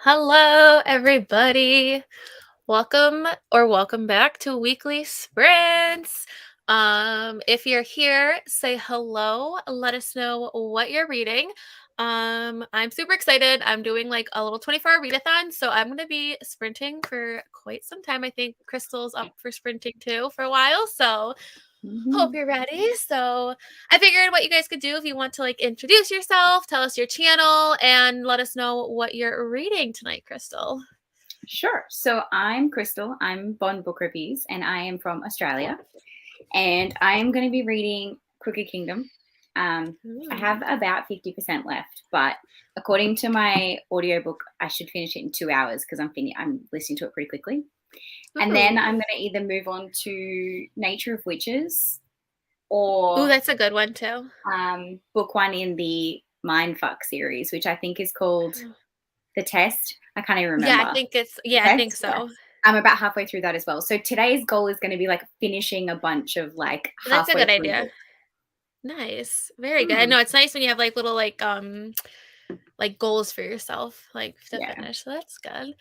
Hello, everybody. Welcome back to Weekly Sprints. If you're here, say hello. Let us know what you're reading. I'm super excited. I'm doing like a little 24-hour readathon, so I'm going to be sprinting for quite some time. I think Crystal's up for sprinting too for a while, so hope you're ready. So I figured what you guys could do if you want to like introduce yourself, tell us your channel, and let us know what you're reading tonight, Crystal. Sure. So I'm Crystal. I'm Bond Book Reviews, and I am from Australia. And I am going to be reading Crooked Kingdom. I have about 50% left, but according to my audiobook, I should finish it in 2 hours because I'm listening to it pretty quickly. And then I'm going to either move on to Nature of Witches or that's a good one too. book one in the Mindfuck series, which I think is called The Test. I can't even remember. Yeah, I think so. I'm about halfway through that as well. So today's goal is going to be like finishing a bunch of like That's a halfway good through idea. books. Nice. Very good. I know it's nice when you have like little like goals for yourself, like to finish. So that's good.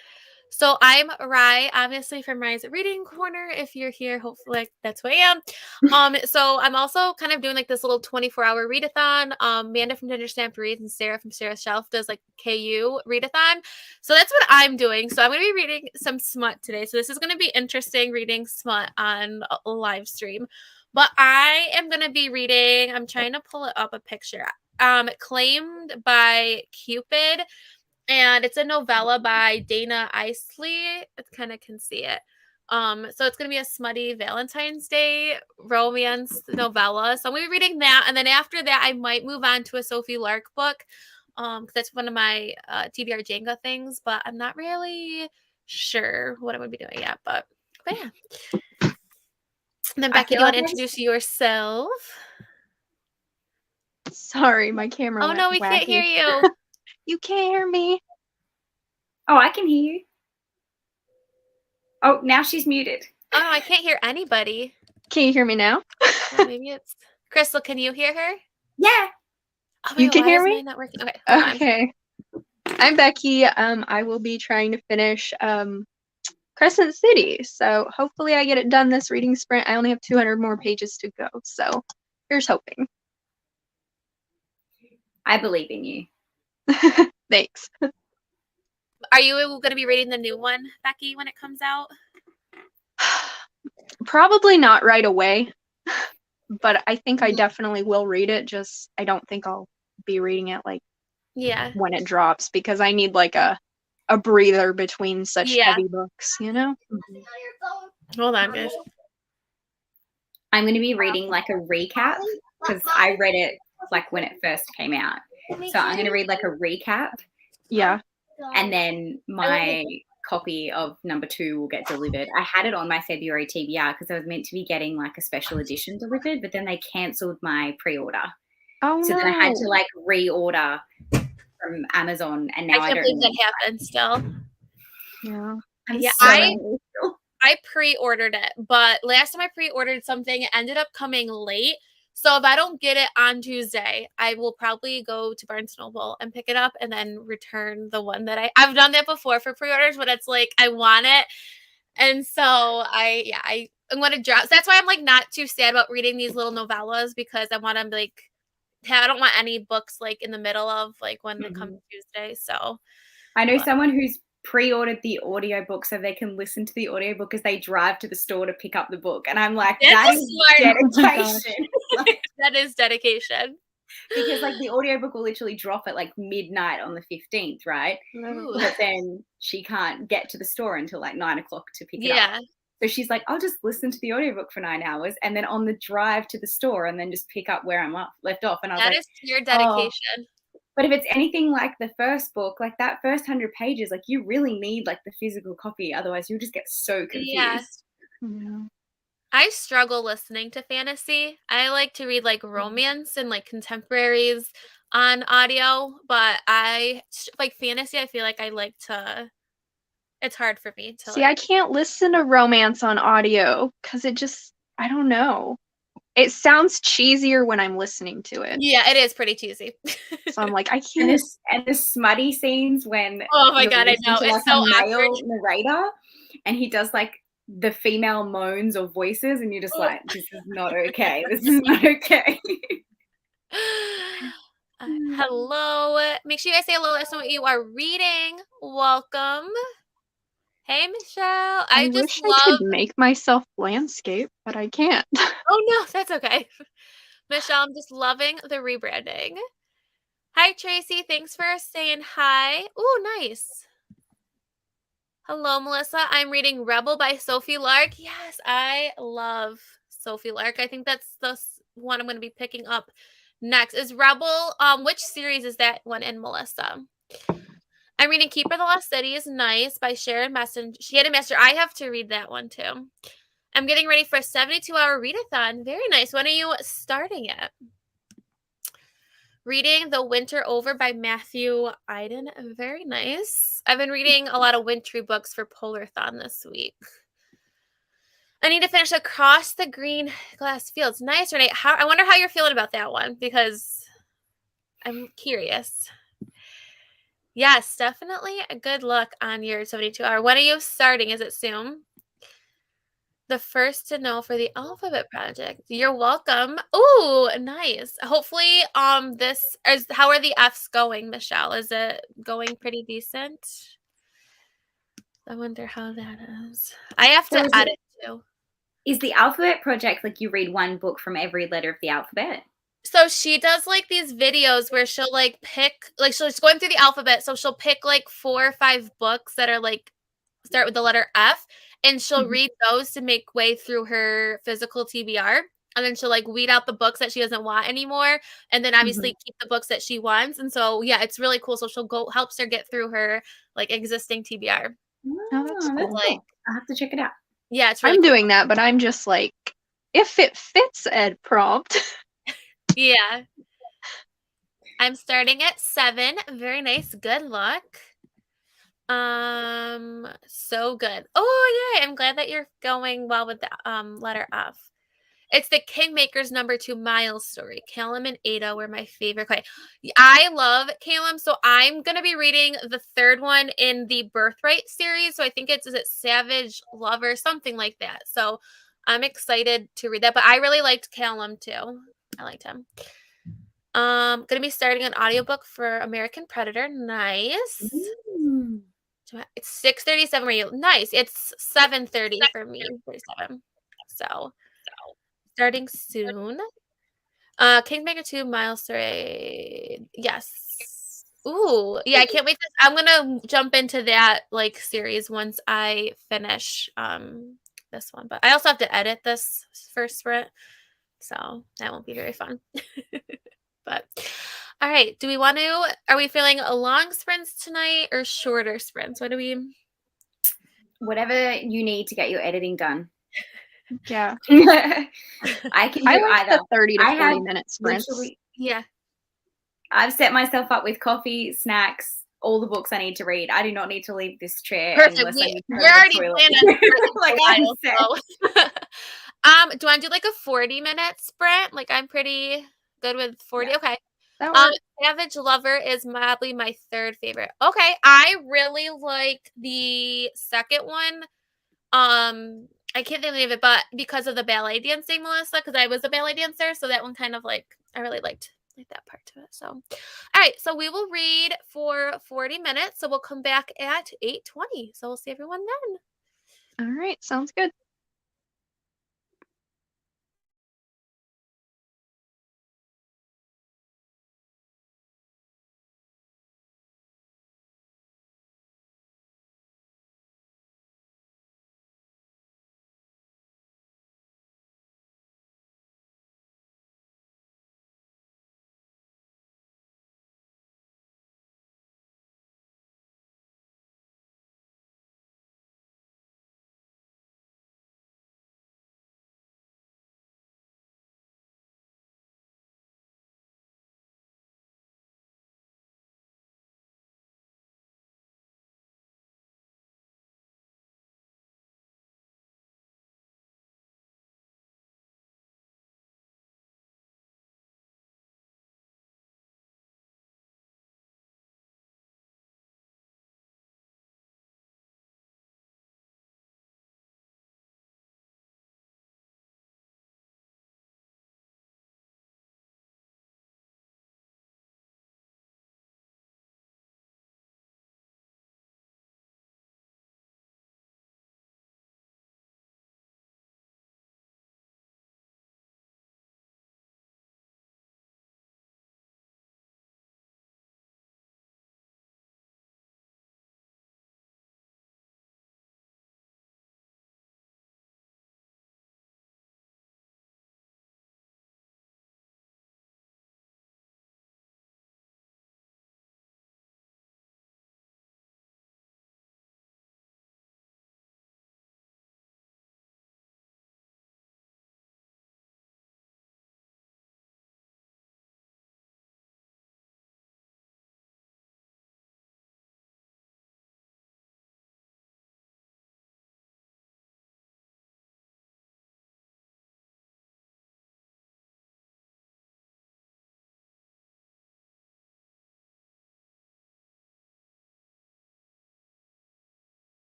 So I'm Rye, obviously from Rye's Reading Corner. If you're here, hopefully like, that's who I am. So I'm also kind of doing like this little 24-hour readathon. Amanda from Ginger Stamp Reads and Sarah from Sarah's Shelf does like KU readathon. So that's what I'm doing. So I'm going to be reading some smut today. So this is going to be interesting reading smut on a live stream. But I am going to be reading, I'm trying to pull it up a picture. Claimed by Cupid. And it's a novella by Dana Isley. I kind of can see it. So it's going to be a smutty Valentine's Day romance novella. So I'm going to be reading that. And then after that, I might move on to a Sophie Lark book. Because that's one of my TBR Jenga things. But I'm not really sure what I'm going to be doing yet. But yeah. And then Becky, do you want to introduce yourself? Sorry, my camera went no, we wacky. can't hear you. You can't hear me. Oh, I can hear you. Oh, now she's muted. Oh, no, I can't hear anybody. Can you hear me now? Maybe it's Crystal. Can you hear her? Yeah. Oh, you can hear me? Mine not working? Okay. Okay. I'm Becky. I will be trying to finish Crescent City. So hopefully I get it done this reading sprint. I only have 200 more pages to go. So here's hoping. I believe in you. Thanks. Are you going to be reading the new one, Becky, when it comes out? Probably not right away, but I think I definitely will read it. Just I don't think I'll be reading it like when it drops because I need like a breather between such heavy books, you know? Hold on, guys. I'm going to be reading like a recap because I read it like when it first came out. So I'm going to read like a recap. Yeah. And then my copy of number 2 will get delivered. I had it on my February TBR because I was meant to be getting like a special edition delivered, but then they cancelled my pre-order. Oh, so then I had to like reorder from Amazon, and now I don't believe that happened still. Yeah. I pre-ordered it, but last time I pre-ordered something, it ended up coming late. So if I don't get it on Tuesday, I will probably go to Barnes & Noble and pick it up and then return the one that I've done that before for pre-orders, but it's like I want it. And so I'm going to drop. So that's why I'm like not too sad about reading these little novellas because I want to like I don't want any books like in the middle of like when it comes Tuesday. So I know someone who's pre-ordered the audiobook so they can listen to the audiobook as they drive to the store to pick up the book. And I'm like, that is dedication. That is dedication. Because like the audiobook will literally drop at like midnight on the 15th, right? Ooh. But then she can't get to the store until like 9 o'clock to pick it up. So she's like, I'll just listen to the audiobook for 9 hours and then on the drive to the store and then just pick up where I'm left off. And I was that is your dedication. But if it's anything like the first book, like that first 100 pages, like you really need like the physical copy. Otherwise you'll just get so confused. Yeah. I struggle listening to fantasy. I like to read like romance and like contemporaries on audio, but I like fantasy. I feel like I like to, it's hard for me to see, I can't listen to romance on audio because it just, I don't know. it sounds cheesier when I'm listening to it. Yeah, it is pretty cheesy. So I'm like, I And can't. the smutty scenes when Oh my you're God, I listening know. to It's like so a male awkward. narrator, and he does like the female moans or voices, and you're just like, this is not okay. This is not okay. Hello. Make sure you guys say hello. Let us know what you are reading. Welcome. Hey, Michelle. I just wish I love. could make myself landscape, but I can't. Oh no, that's okay. Michelle, I'm just loving the rebranding. Hi, Tracy. Thanks for saying hi. Oh, nice. Hello, Melissa. I'm reading Rebel by Sophie Lark. Yes, I love Sophie Lark. I think that's the one I'm going to be picking up next. Is Rebel, which series is that one in, Melissa? I'm reading Keeper of the Lost City is nice by Sharon Messenger. She had a master. I have to read that one too. I'm getting ready for a 72-hour readathon. Very nice. When are you starting it? Reading The Winter Over by Matthew Iden. Very nice. I've been reading a lot of wintry books for Polarthon this week. I need to finish Across the Green Glass Fields. Nice, Renee. I wonder how you're feeling about that one, because I'm curious. Yes, definitely a good look on your 72-hour. When are you starting? Is it soon? The first to know for the alphabet project. You're welcome. Ooh, nice. Hopefully, this is, how are the F's going, Michelle? Is it going pretty decent? I wonder how that is. I have to edit too. Is the alphabet project like you read one book from every letter of the alphabet? So she does like these videos where she'll like pick, like she's going through the alphabet. So she'll pick like 4 or 5 books that are like start with the letter F, and she'll read those to make way through her physical TBR. And then she'll like weed out the books that she doesn't want anymore, and then obviously keep the books that she wants. And so yeah, it's really cool. So she'll helps her get through her like existing TBR. Oh, that's cool. Like, I'll have to check it out. Yeah, it's really I'm cool. doing that, but I'm just like, if it fits Ed prompt. Yeah. I'm starting at 7. Very nice. Good luck. So good. Oh, yay. I'm glad that you're going well with the letter F. It's the Kingmaker's number 2 Miles story. Callum and Ada were my favorite. I love Callum, so I'm going to be reading the 3rd one in the Birthright series. So I think is it Savage Lover, something like that. So I'm excited to read that, but I really liked Callum too. I liked him. Gonna be starting an audiobook for American Predator. Nice. It's 6:37 for you. Nice. It's 7:30 for me. 37. So starting soon. Kingmaker 2 Miles 3. Yes. Ooh, yeah, I can't wait. I'm gonna jump into that like series once I finish this one. But I also have to edit this first sprint, so that won't be very fun. But all right, are we feeling a long sprints tonight or shorter sprints? Whatever you need to get your editing done. Yeah. I can do like either. the 30 to 40 minute sprints. Yeah. I've set myself up with coffee, snacks, all the books I need to read. I do not need to leave this chair Perfect. unless I need to We're already planning like while, so. Do I do like a 40-minute sprint? Like I'm pretty good with 40. Yeah. Okay. Savage Lover is probably my 3rd favorite. Okay. I really like the 2nd one. I can't think of it, but because of the ballet dancing, Melissa, because I was a ballet dancer, so that one kind of like I really liked that part to it. So, all right, so we will read for 40 minutes. So we'll come back at 8:20. So we'll see everyone then. All right, sounds good.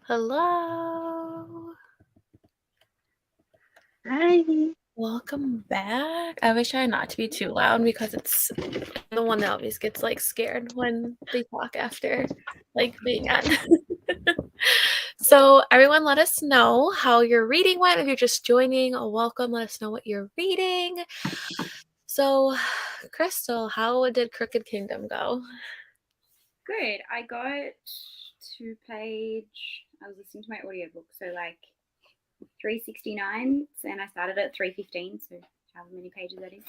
Hello. Hi. Welcome back. I always try not to be too loud because it's the one that always gets like scared when they talk after like being on. So everyone let us know how your reading went. If you're just joining, welcome. Let us know what you're reading. So Crystal, how did Crooked Kingdom go? Good. I got to page, I was listening to my audiobook, so like 369, and I started at 315, so however many pages that is.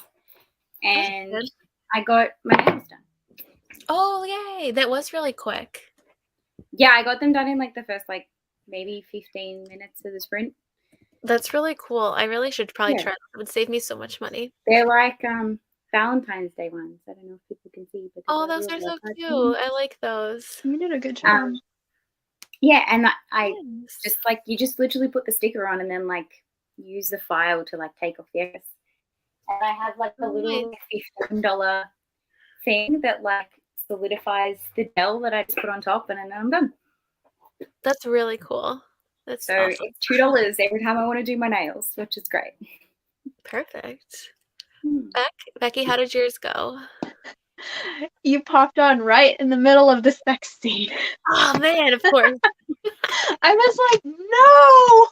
And I got my nails done. Oh, yay. That was really quick. Yeah, I got them done in like the first like maybe 15 minutes of the sprint. That's really cool. I really should probably try that. It would save me so much money. They're like Valentine's Day ones. I don't know if people can see, but those are so cute. I like those. You did a good job. Yeah, and I just like, you just literally put the sticker on and then like use the file to like take off the excess. And I have like a little $15 thing that like solidifies the gel that I just put on top, and then I'm done. That's really cool. That's so awesome. It's $2 every time I want to do my nails, which is great. Perfect. Becky, how did yours go? You popped on right in the middle of the sex scene. Oh man, of course. I was like, no!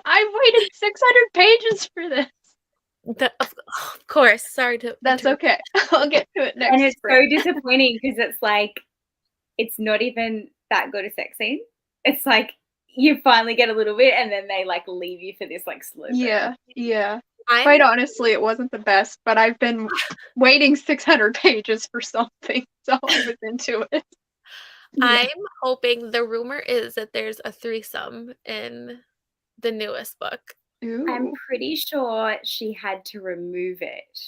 I've waited 600 pages for this. Of course. Sorry to. That's okay. I'll get to it next. And it's so disappointing because it's like, it's not even that good a sex scene. It's like you finally get a little bit, and then they like leave you for this like slow burn. Yeah. Quite honestly, it wasn't the best, but I've been waiting 600 pages for something, so I was into it. I'm hoping, the rumor is that there's a threesome in the newest book. Ooh. I'm pretty sure she had to remove it.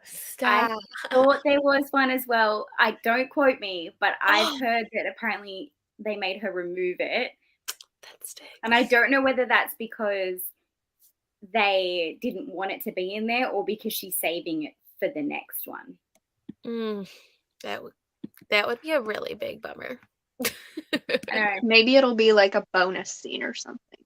Stop. I thought there was one as well. Don't quote me, but I've heard that apparently they made her remove it. That stinks. And I don't know whether that's because they didn't want it to be in there or because she's saving it for the next one. That would be a really big bummer. Maybe it'll be like a bonus scene or something.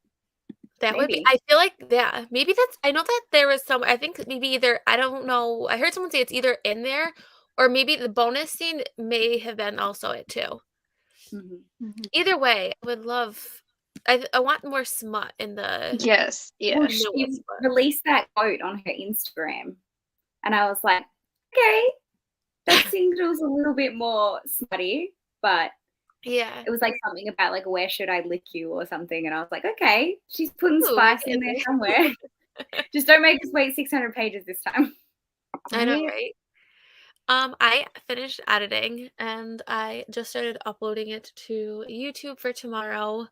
That would be, I feel like, yeah, maybe that's, I know that there was some, I think maybe either, I don't know, I heard someone say it's either in there or maybe the bonus scene may have been also it too. Either way, I would love, I want more smut in the. Yes, yeah. Well, she released that quote on her Instagram, and I was like, okay, that seemed it was a little bit more smutty, but yeah, it was like something about like, where should I lick you or something, and I was like, okay, she's putting spice in there somewhere. Just don't make us wait 600 pages this time. I know, right? I finished editing and I just started uploading it to YouTube for tomorrow.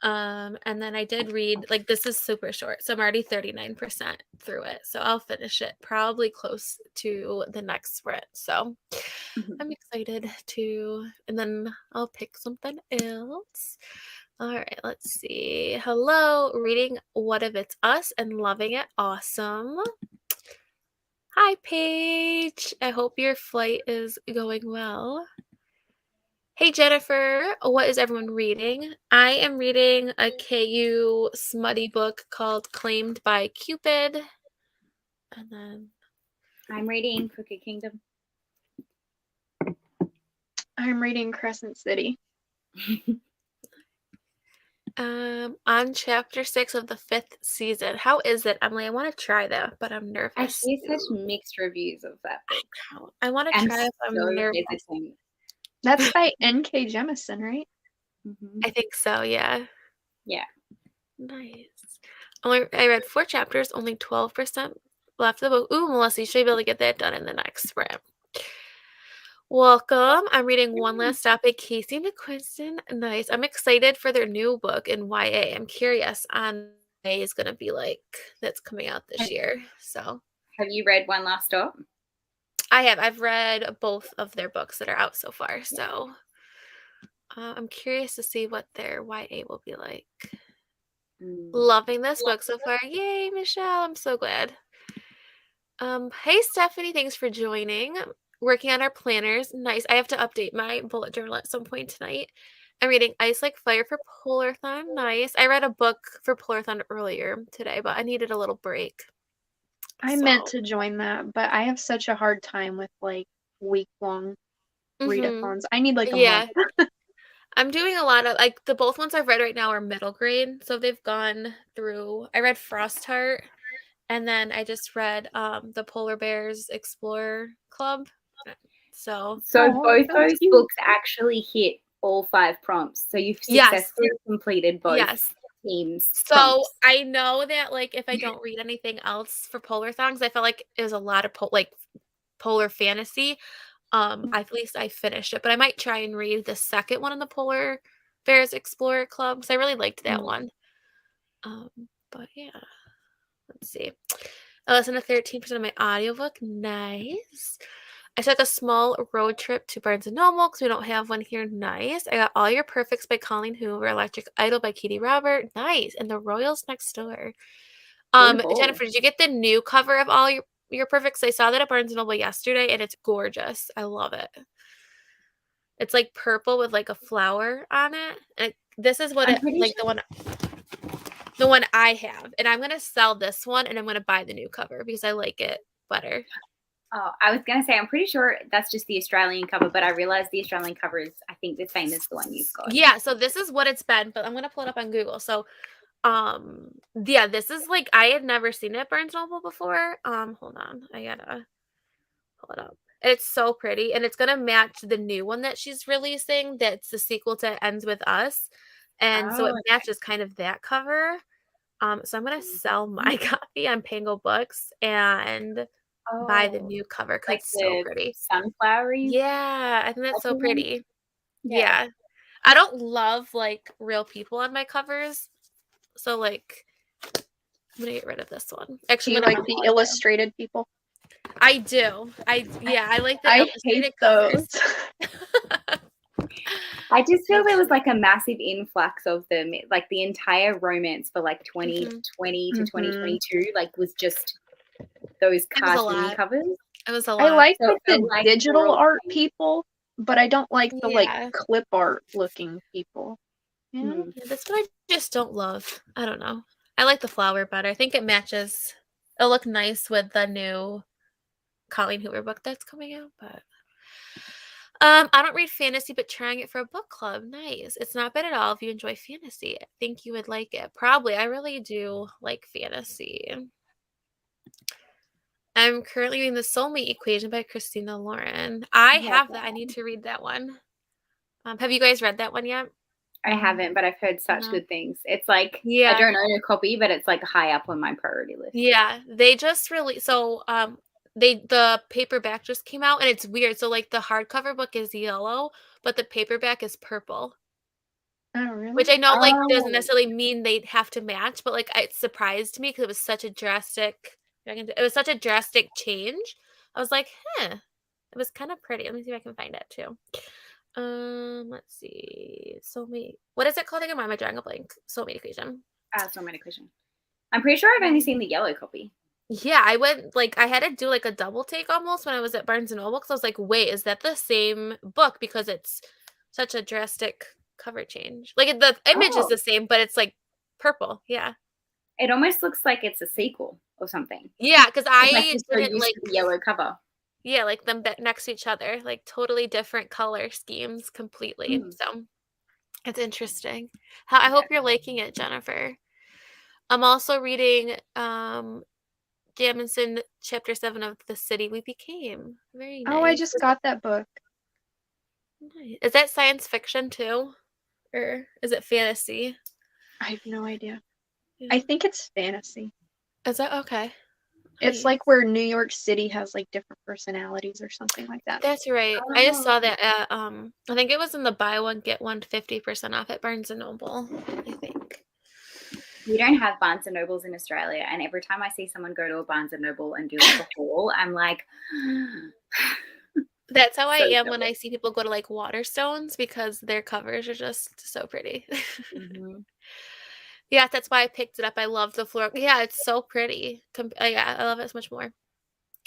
And then I did read, like, this is super short, so I'm already 39% through it. So I'll finish it probably close to the next sprint. So I'm excited and then I'll pick something else. All right, let's see. Hello, reading What If It's Us and loving it. Awesome. Hi, Paige. I hope your flight is going well. Hey, Jennifer. What is everyone reading? I am reading a KU smutty book called Claimed by Cupid. And then I'm reading Crooked Kingdom. I'm reading Crescent City. On chapter 6 of the 5th season. How is it, Emily? I want to try that, but I'm nervous. I see such mixed reviews of that book. I want to try it, but I'm nervous. That's by N.K. Jemisin, right? I think so, yeah. Yeah. Nice. I read 4 chapters, only 12% left of the book. Ooh, Melissa, you should be able to get that done in the next sprint. Welcome. I'm reading One Last Stop at Casey McQuiston. Nice. I'm excited for their new book in YA. I'm curious on what YA is going to be like that's coming out this year. So, have you read One Last Stop? I have. I've read both of their books that are out so far. So, I'm curious to see what their YA will be like. Loving this book so far. Yay, Michelle. I'm so glad. Hey, Stephanie. Thanks for joining. Working on our planners. Nice. I have to update my bullet journal at some point tonight. I'm reading Ice Like Fire for Polarthon. Nice. I read a book for Polarthon earlier today, but I needed a little break. I meant to join that, but I have such a hard time with like week-long readathons. I need like a month. I'm doing a lot of like the both ones I've read right now are middle grade, so they've gone through. I read Frostheart, and then I just read the Polar Bears Explorer Club. So both those books actually hit all 5 prompts. So you've successfully completed both teams. So prompts. I know that like if I don't read anything else for Polarthon, because I felt like it was a lot of polar fantasy. At least I finished it, but I might try and read the second one in the Polar Bears Explorer Club because I really liked that one. But yeah, let's see. I listened to 13% of my audiobook. Nice. I took a small road trip to Barnes & Noble because we don't have one here. Nice. I got All Your Perfects by Colleen Hoover, Electric Idol by Katie Robert. Nice. And The Royals Next Door. Jennifer, did you get the new cover of All Your Perfects? I saw that at Barnes & Noble yesterday, and it's gorgeous. I love it. It's like purple with like a flower on it. And this is what the one I have. And I'm going to sell this one, and I'm going to buy the new cover because I like it better. Oh, I was going to say, I'm pretty sure that's just the Australian cover, but I realized the Australian cover is, I think, the same as the one you've got. Yeah, so this is what it's been, but I'm going to pull it up on Google. So, yeah, this is like, I had never seen it at Barnes & Noble before. Hold on. I got to pull it up. It's so pretty, and it's going to match the new one that she's releasing. That's the sequel to Ends With Us. And so it matches kind of that cover. So I'm going to sell my copy on Pango Books and buy the new cover because it's so pretty. Sunflowery. Yeah, I think that's so pretty. Yeah. I don't love like real people on my covers. So like I'm gonna get rid of this one. Actually, do you like the illustrated people? I do. I like the illustrated covers. I just feel there was like a massive influx of them. Like the entire romance for like 2020 to 2022, like was just those cartoon covers. It was a lot. I like the digital art people, but I don't like the like clip art looking people. Yeah, that's what I just don't love. I don't know. I like the flower better. I think it matches. It'll look nice with the new Colleen Hoover book that's coming out, but I don't read fantasy, but trying it for a book club. Nice. It's not bad at all if you enjoy fantasy. I think you would like it. Probably. I really do like fantasy. I'm currently reading The Soulmate Equation by Christina Lauren. I have that. I need to read that one. Have you guys read that one yet? I haven't, but I've heard such good things. It's like, I don't own a copy, but it's like high up on my priority list. Yeah, they just released, so the paperback just came out, and it's weird. So like the hardcover book is yellow, but the paperback is purple. Oh, really? Which I know like doesn't necessarily mean they'd have to match, but like it surprised me because it was such a drastic change. I was like, it was kind of pretty. Let me see if I can find it too. Let's see. Soulmate. What is it called again? Why am I drawing a blank? Soulmate Equation. Soulmate Equation. I'm pretty sure I've only seen the yellow copy. Yeah, I went I had to do like a double take almost when I was at Barnes & Noble because I was like, wait, is that the same book? Because it's such a drastic cover change. Like the image is the same, but it's like purple. Yeah. It almost looks like it's a sequel or something. Yeah, because I didn't like the yellow cover. Yeah, like them next to each other, like totally different color schemes completely. So it's interesting. I hope you're liking it, Jennifer. I'm also reading Jamison Chapter 7 of The City We Became. Very nice. Oh, I just got that book. Nice. Is that science fiction too? Or is it fantasy? I have no idea. Yeah. I think it's fantasy. Is that okay? It's like where New York City has like different personalities or something like that. That's right. I just saw that at I think it was in the buy one get one 50% off at Barnes & Noble, I think. We don't have Barnes & Nobles in Australia, and every time I see someone go to a Barnes & Noble and do like a haul, I'm like that's how I am when I see people go to like Waterstones because their covers are just so pretty. Yeah, that's why I picked it up. I love the floral. Yeah, it's so pretty. Yeah, I love it so much more.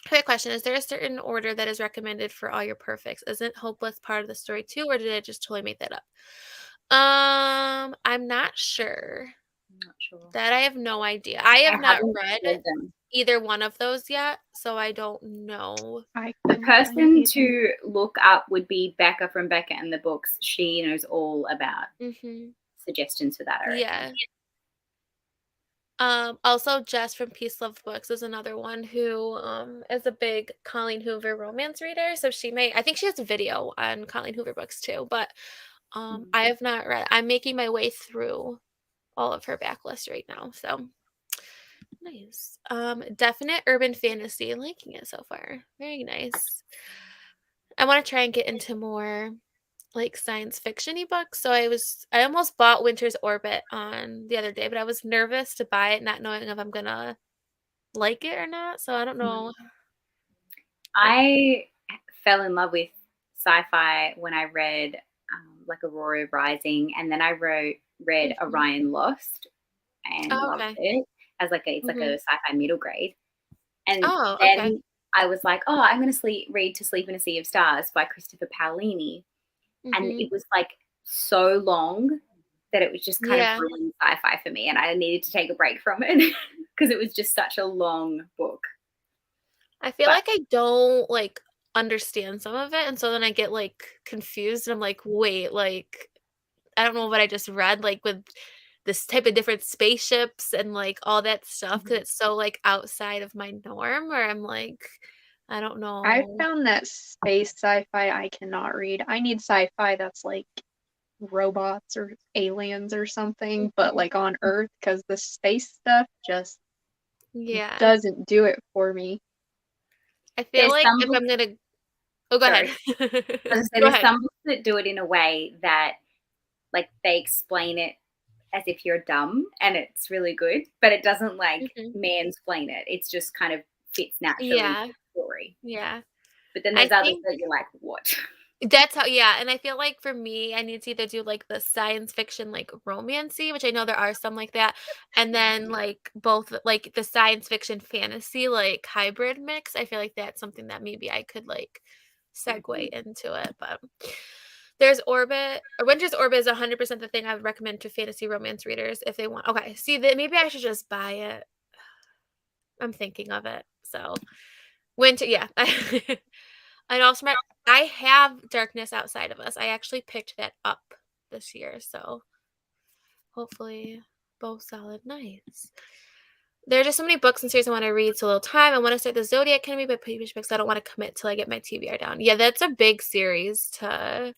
Okay, question. Is there a certain order that is recommended for All Your Perfects? Isn't Hopeless part of the story too, or did I just totally make that up? I'm not sure. I'm not sure. That I have no idea. I have not haven't read them. either one of those yet, so I don't know. The person to look up would be Becca from Becca and the Books. She knows all about suggestions for that, I reckon. Yeah. Also Jess from Peace Love Books is another one who is a big Colleen Hoover romance reader. So I think she has a video on Colleen Hoover books too, but I have not read. I'm making my way through all of her backlist right now. So nice. Definite urban fantasy. Liking it so far. Very nice. I want to try and get into more like science fiction-y books. So I almost bought Winter's Orbit on the other day, but I was nervous to buy it, not knowing if I'm gonna like it or not. So I don't know. I fell in love with sci-fi when I read like Aurora Rising, and then I read Orion Lost and loved it as like it's like a sci-fi middle grade. And then I was like, oh, I'm going to read To Sleep in a Sea of Stars by Christopher Paolini. And it was like so long that it was just kind of ruined sci-fi for me, and I needed to take a break from it because it was just such a long book. I feel like I don't like understand some of it, and so then I get like confused and I'm like, wait, like I don't know what I just read, like with this type of different spaceships and like all that stuff, because it's so like outside of my norm, where I'm like, I don't know. I found that space sci-fi I cannot read. I need sci-fi that's like robots or aliens or something, but like on Earth, because the space stuff just doesn't do it for me. I feel like if I'm gonna go ahead. There's some books that do it in a way that like they explain it as if you're dumb, and it's really good, but it doesn't like mansplain it. It's just kind of fits naturally into the story. Yeah. But then there's others that you're like, what? That's how, and I feel like for me, I need to either do like the science fiction, like romancy, which I know there are some like that, and then like both like the science fiction fantasy, like hybrid mix. I feel like that's something that maybe I could like segue into it. But there's Winter's Orbit is 100% the thing I would recommend to fantasy romance readers if they want. Okay, see that maybe I should just buy it. I'm thinking of it. So Winter, and also I have Darkness Outside of Us. I actually picked that up this year, so hopefully both solid. Nice. There are just so many books and series I want to read, so little time. I want to start the Zodiac Academy by Previous Books. I don't want to commit till I get my TBR down. Yeah, that's a big series to.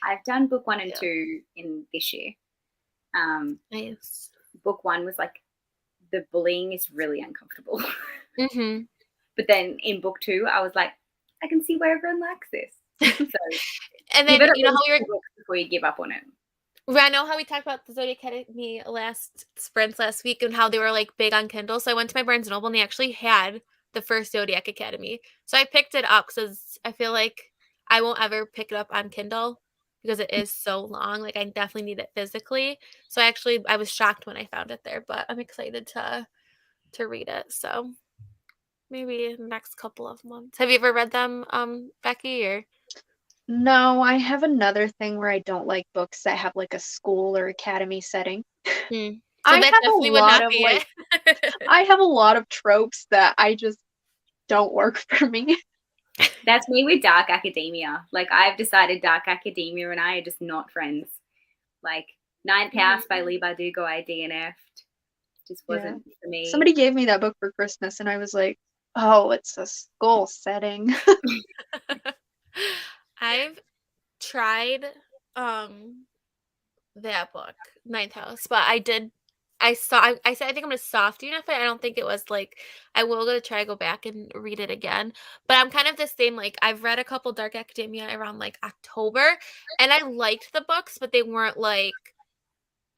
I've done book 1 and 2 in this year. Nice. Book 1 was like the bullying is really uncomfortable. But then in book 2, I was like, I can see why everyone likes this. So, and then you know how we were before you give up on it. I know how we talked about the Zodiac Academy last week and how they were like big on Kindle. So I went to my Barnes & Noble and they actually had the first Zodiac Academy. So I picked it up because I feel like I won't ever pick it up on Kindle because it is so long. Like I definitely need it physically. So I was shocked when I found it there, but I'm excited to read it. So maybe in the next couple of months. Have you ever read them, Becky, or? No, I have another thing where I don't like books that have like a school or academy setting. So I have a lot of like I have a lot of tropes that I just don't work for me. That's me with Dark Academia. Like I've decided Dark Academia and I are just not friends. Like Ninth House by Leigh Bardugo I DNF'd. Just wasn't for me. Somebody gave me that book for Christmas and I was like, oh, it's a school setting. I've tried that book, Ninth House, but I said I think I'm gonna soft enough it. I don't think it was like I will go back and read it again. But I'm kind of the same, like I've read a couple Dark Academia around like October and I liked the books, but they weren't like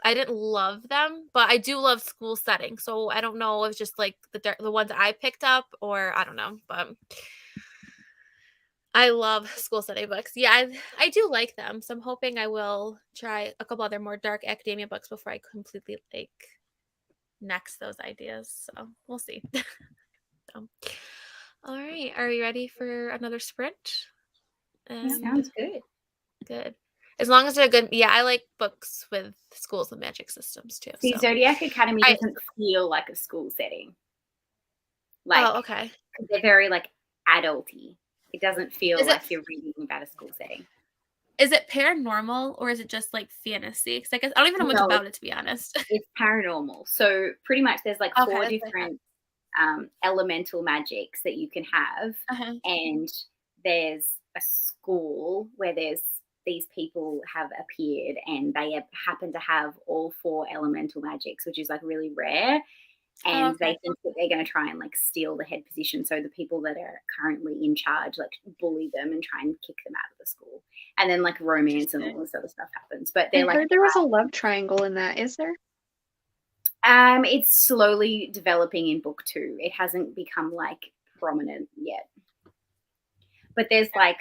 I didn't love them, but I do love school settings. So I don't know if it's just like the ones I picked up or I don't know, but I love school setting books. Yeah, I do like them. So I'm hoping I will try a couple other more dark academia books before I completely like next those ideas. So we'll see. All right. Are we ready for another sprint? Sounds good. Good. As long as they're good. Yeah, I like books with schools with magic systems too. See, So. Zodiac Academy doesn't feel like a school setting. Like, oh, okay. They're very like adulty. It doesn't feel like you're reading about a school setting. Is it paranormal or is it just like fantasy? Because I guess I don't even know much about it, to be honest. It's paranormal. So pretty much there's like 4 different elemental magics that you can have. And there's a school where these people have appeared and they happen to have all 4 elemental magics, which is like really rare. And they think that they're going to try and like steal the head position. So the people that are currently in charge like bully them and try and kick them out of the school. And then like romance and all this other stuff happens. But they're I heard there was a love triangle in that. Is there? It's slowly developing in book 2. It hasn't become like prominent yet. But there's like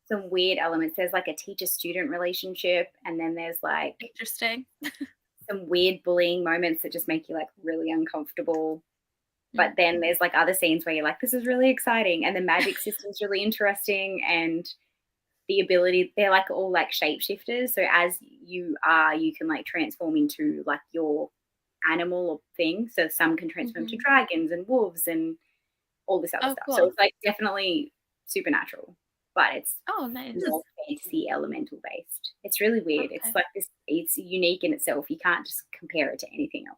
some weird elements. There's like a teacher-student relationship, and then there's like interesting. some weird bullying moments that just make you like really uncomfortable. But then there's like other scenes where you're like, this is really exciting, and the magic system's really interesting, and the ability, they're like all like shapeshifters. So as you can like transform into like your animal or thing. So some can transform to dragons and wolves and all this other stuff. Cool. So it's like definitely supernatural, but it's nice. more fantasy elemental based. It's really weird. It's like this. It's unique in itself. You can't just compare it to anything else.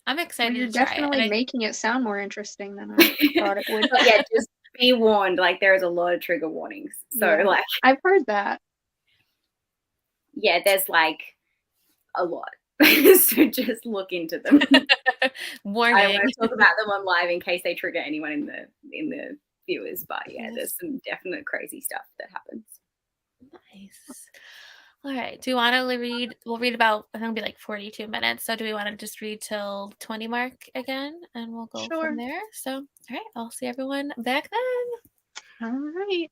I'm excited. You're to try definitely it. making it sound more interesting than I thought it would. But yeah, just be warned. Like there is a lot of trigger warnings. So like I've heard that. Yeah, there's like a lot. So just look into them. Warning. I don't want to talk about them on live in case they trigger anyone in the viewers, but yeah, there's some definite crazy stuff that happens. Nice. All right. Do we want to read? We'll read about, I think it'll be like 42 minutes. So do we want to just read till 20 mark again? And we'll go from there. So, all right. I'll see everyone back then. All right.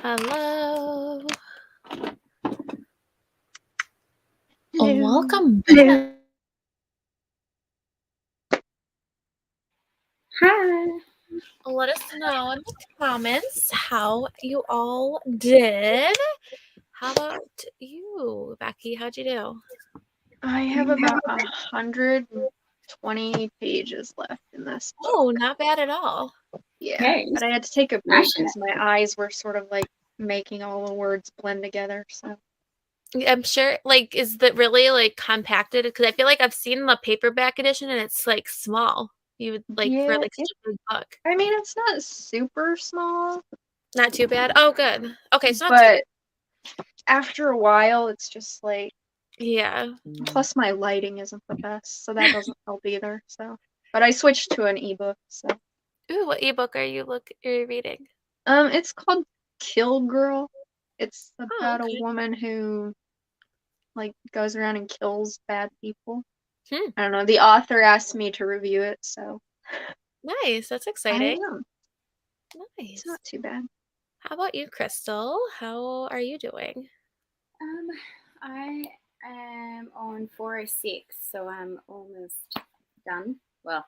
Hello. Hello. Welcome back. Hi. Let us know in the comments how you all did. How about you, Becky? How'd you do? I have about 120 pages left in this book. Oh, not bad at all. Yeah, Hey, but I had to take a break smashing because my eyes were sort of like making all the words blend together. So I'm sure, like, is that really like compacted? Because I feel like I've seen the paperback edition and it's like small. You would like for yeah, like such a big book. I mean it's not super small, Not too bad. Oh, good. Okay, so not too bad. but after a while it's just like, Yeah. plus my lighting isn't the best, so that doesn't help either. So, but I switched to an ebook. So, Ooh, what ebook are you reading? it's called Kill Girl. It's Oh, about okay. a woman who like goes around and kills bad people. Hmm. I don't know. The author asked me to review it, so Nice. That's I exciting. am. Nice. It's not too bad. How about you, Crystal? How are you doing? I am on 406, so I'm almost done. Well,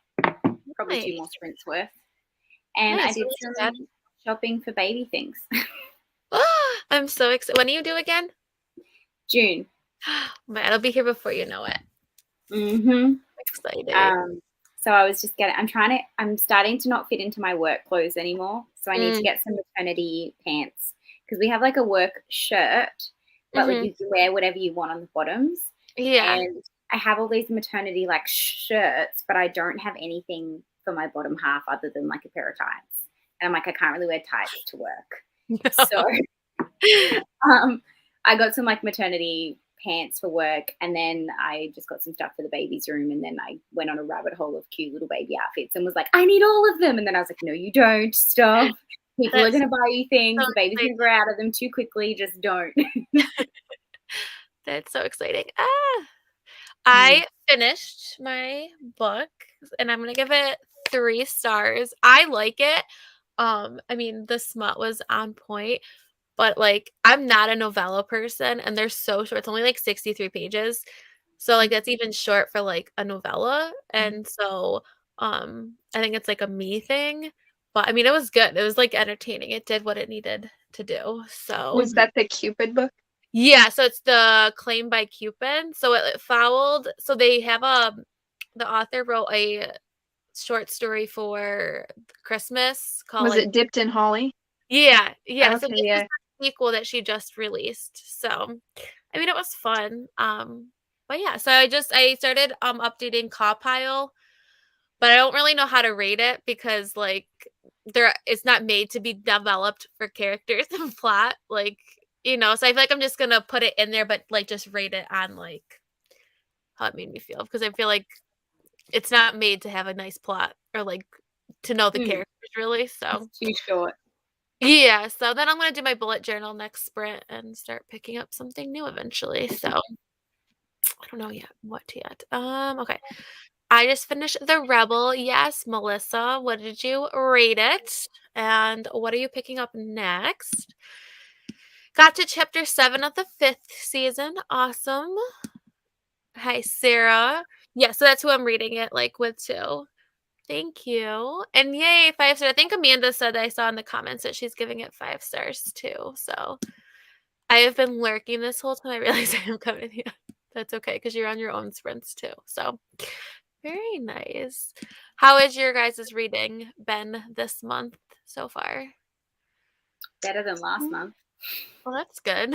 probably 2 Nice. more sprints worth. And I Nice. did Not too bad. some shopping for baby things. I'm so excited. When do you do again? June. Man, it'll be here before you know it. Mm-hmm. Exciting. So I was just I'm starting to not fit into my work clothes anymore. So I need to get some maternity pants because we have like a work shirt, but like you can wear whatever you want on the bottoms. Yeah. And I have all these maternity like shirts, but I don't have anything for my bottom half other than like a pair of tights. And I'm like, I can't really wear tights to work. No. So I got some like maternity pants for work, and then I just got some stuff for the baby's room, and then I went on a rabbit hole of cute little baby outfits and was like, I need all of them. And then I was like, no, you don't. Stop. People are going to buy you things. So the baby's going to grow out of them too quickly. Just don't. That's so exciting. I finished my book and I'm going to give it 3 stars. I like it. I mean, the smut was on point, but like I'm not a novella person and they're so short. It's only like 63 pages. So like that's even short for like a novella. And so I think it's like a me thing. But I mean it was good. It was like entertaining. It did what it needed to do. So Was that the Cupid book? yeah, so it's the Claim by Cupid. So it followed. So they have the author wrote a short story for Christmas called Was it Dipped in Holly? yeah. So Okay, this yeah. was the sequel that she just released. So I mean it was fun. But yeah, so I started updating Cawpile, but I don't really know how to rate it because like it's not made to be developed for characters and plot. Like so I feel like I'm just gonna put it in there, but like just rate it on like how it made me feel because I feel like it's not made to have a nice plot or like to know the characters really. So Too short. yeah, so then I'm gonna do my bullet journal next sprint and start picking up something new eventually. So I don't know yet what yet. Okay. I just finished The Rebel. Yes, Melissa, what did you rate it? And what are you picking up next? Got to chapter 7 of the 5th season. Awesome. Hi, Sarah. Yeah, so that's who I'm reading it like with too. Thank you. And yay, 5 stars. I think Amanda said I saw in the comments that she's giving it 5 stars too. So I have been lurking this whole time. I realize I am coming here. That's okay because you're on your own sprints too. So very nice. How has your guys' reading been this month so far? Better than last month. Well, that's good.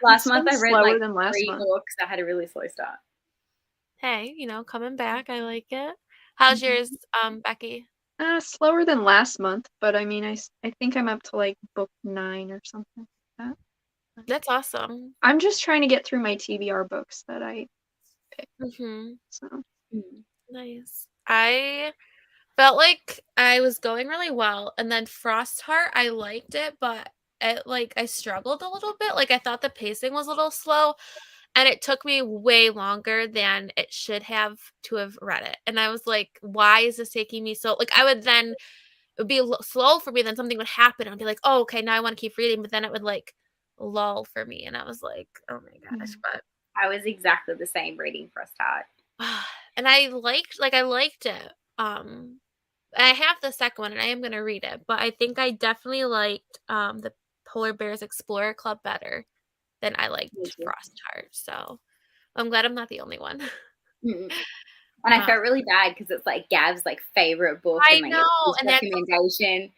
Last month I read like than last 3 month. books. I had a really slow start. Hey, coming back. I like it. How's yours, Becky? Slower than last month, but I mean, I think I'm up to like book 9 or something like that. That's awesome. I'm just trying to get through my TBR books that I picked. So Nice. I felt like I was going really well, and then Frostheart, I liked it, but I struggled a little bit. Like I thought the pacing was a little slow, and it took me way longer than it should have to have read it. And I was like, why is this taking me so like I would then would be slow for me. Then something would happen. I'd be like, oh, okay, now I want to keep reading. But then it would like lull for me. And I was like, oh my gosh. But I was exactly the same reading Frost Heart. And I liked it. I have the second one and I am going to read it. But I think I definitely liked the Polar Bears Explorer Club better than I liked Frost Heart. So I'm glad I'm not the only one. And I felt really bad because it's like Gav's like favorite book I and like know, his recommendation.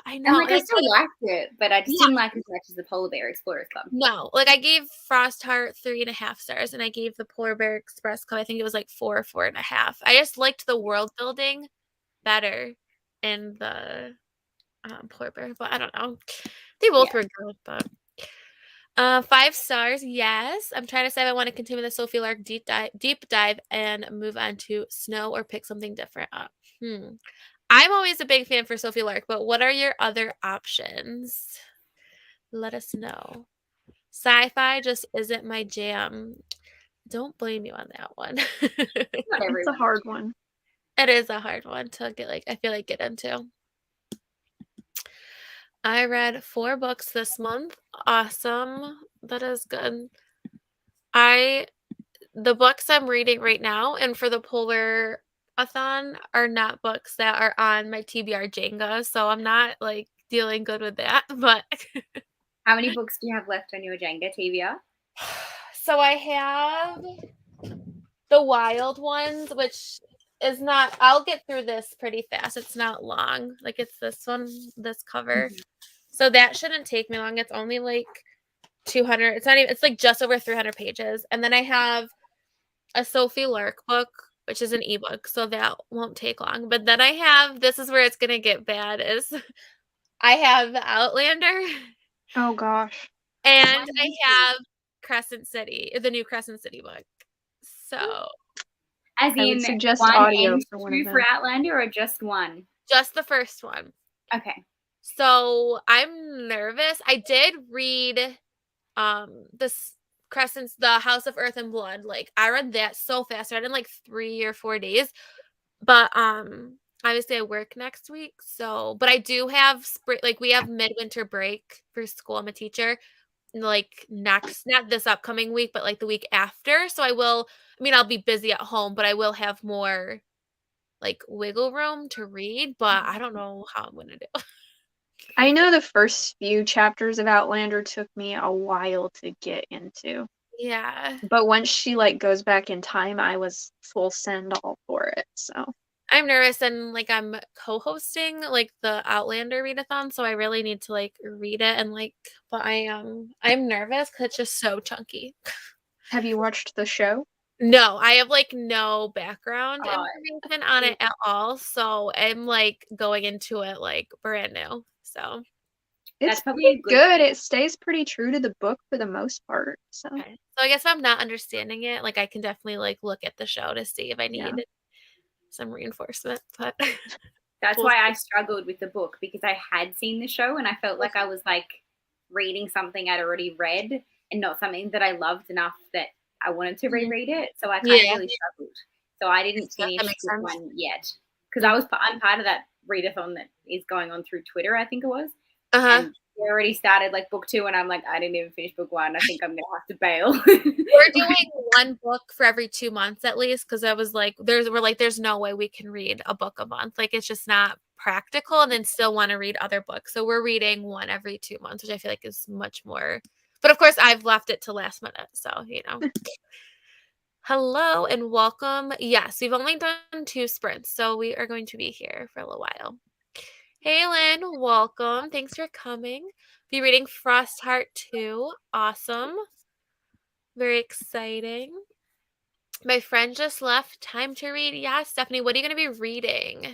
I know. And like I still liked it, but I just didn't like it as much as the Polar Bear Explorers Club. No, like I gave Frost Heart 3.5 stars, and I gave the Polar Bear Express Club, I think it was like 4.5. I just liked the world building better in the Polar Bear, but I don't know. They both were good, but 5 stars, yes. I'm trying to say if I want to continue the Sophie Lark deep dive and move on to Snow or pick something different up. I'm always a big fan for Sophie Lark, but what are your other options? Let us know. Sci-fi just isn't my jam. Don't blame you on that one. It's a hard one. It is a hard one to get into. I read 4 books this month. Awesome. That is good. The books I'm reading right now and for the Polar-a-thon are not books that are on my TBR Jenga, so I'm not like dealing good with that, but how many books do you have left on your Jenga TBR? So I have the Wild Ones, which is not, I'll get through this pretty fast. It's not long. Like it's this one, this cover. So that shouldn't take me long. It's only like 200. It's not even, it's like just over 300 pages. And then I have a Sophie Lark book, which is an ebook. So that won't take long. But then I have, this is where it's going to get bad, is I have Outlander. Oh gosh. And I have Crescent City, the new Crescent City book. So, as in, I would suggest audio for one of them. For Outlander or just one? Just the first one. Okay. So I'm nervous. I did read this the House of Earth and Blood. Like I read that so fast. I read in like 3 or 4 days. But obviously I work next week. So, but I do have spring, like we have midwinter break for school. I'm a teacher. Like not this upcoming week, but like the week after. So I'll be busy at home, but I will have more like wiggle room to read, but I don't know how I'm going to do. I know the first few chapters of Outlander took me a while to get into. Yeah. But once she like goes back in time, I was full send all for it. So I'm nervous and like I'm co-hosting like the Outlander readathon, so I really need to like read it and like, but I'm nervous because it's just so chunky. Have you watched the show? No, I have like no background information on it at all, so I'm like going into it like brand new. So it's probably good. It stays pretty true to the book for the most part. So okay. So I guess if I'm not understanding it, like I can definitely like look at the show to see if I need some reinforcement. But that's why I struggled with the book, because I had seen the show and I felt like I was like reading something I'd already read and not something that I loved enough that I wanted to reread it. So I kind of really struggled. So I didn't finish book 1 yet, because I'm part of that readathon that is going on through Twitter, I think it was. And we already started like book 2 and I'm like, I didn't even finish book 1. I think I'm gonna have to bail. We're doing 1 book for every 2 months at least, because I was like, there's no way we can read a book a month. Like it's just not practical, and then still want to read other books. So we're reading 1 every 2 months, which I feel like is much more. But of course, I've left it to last minute, so you know. Hello and welcome. Yes, we've only done 2 sprints, so we are going to be here for a little while. Hey, Lynn, welcome. Thanks for coming. Be reading Frost Heart 2. Awesome. Very exciting. My friend just left. Time to read. Yeah, Stephanie, what are you going to be reading?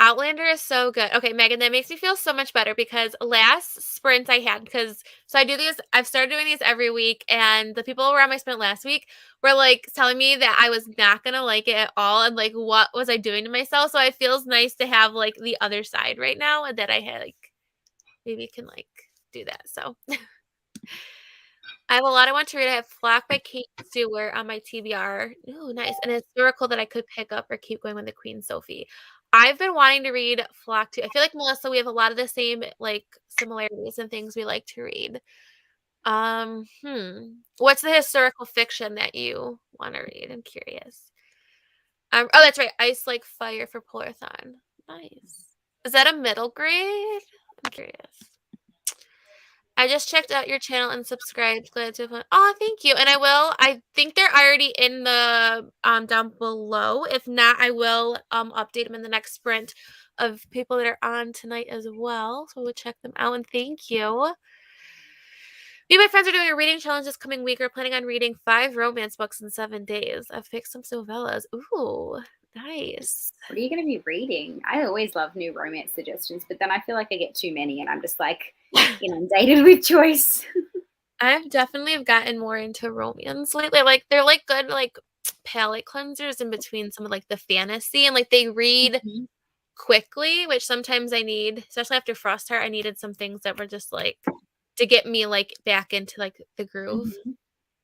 Outlander is so good. Okay, Megan, that makes me feel so much better, because last sprint I had, so I do these, I've started doing these every week, and the people around my sprint last week were like telling me that I was not going to like it at all, and like, what was I doing to myself? So it feels nice to have like the other side right now, and that I had like, maybe can like do that. So I have a lot I want to read. I have Flock by Kate Stewart on my TBR. Ooh, nice. And a historical that I could pick up or keep going with the Queen Sophie. I've been wanting to read Flock too. I feel like Melissa, we have a lot of the same like similarities and things we like to read. What's the historical fiction that you want to read? I'm curious. Oh, that's right. Ice Like Fire for Polarthon. Nice. Is that a middle grade? I'm curious. I just checked out your channel and subscribed. Glad to have. Oh, thank you. And I will. I think they're already in the down below. If not, I will update them in the next sprint of people that are on tonight as well. So we'll check them out. And thank you. Me and my friends are doing a reading challenge this coming week. We're planning on reading 5 romance books in 7 days. I've picked some novellas. Ooh, nice. What are you going to be reading? I always love new romance suggestions, but then I feel like I get too many and I'm just like inundated with choice. I've definitely gotten more into romance lately. Like they're like good like palate cleansers in between some of like the fantasy and like they read quickly, which sometimes I need, especially after Frostheart. I needed some things that were just like to get me like back into like the groove.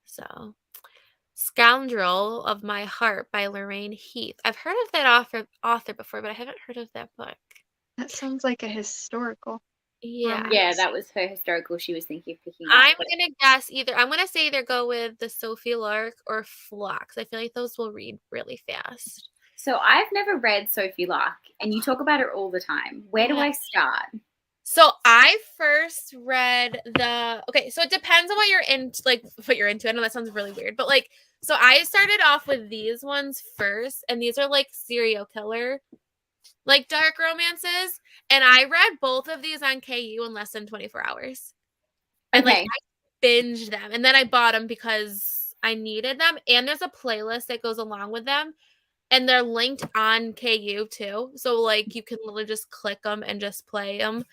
So Scoundrel of My Heart by Lorraine Heath. I've heard of that author before, but I haven't heard of that book. That sounds like a historical. Yeah. Yeah, that was her historical she was thinking of picking up. I'm going to guess I'm going to say either go with the Sophie Lark or Phlox. I feel like those will read really fast. So I've never read Sophie Lark, and you talk about her all the time. Where do I start? So I first read okay, so it depends on what you're into. I know that sounds really weird, but like, so I started off with these ones first, and these are like serial killer, like dark romances. And I read both of these on KU in less than 24 hours. And like, I binged them, and then I bought them because I needed them. And there's a playlist that goes along with them. And they're linked on KU too. So like you can literally just click them and just play them.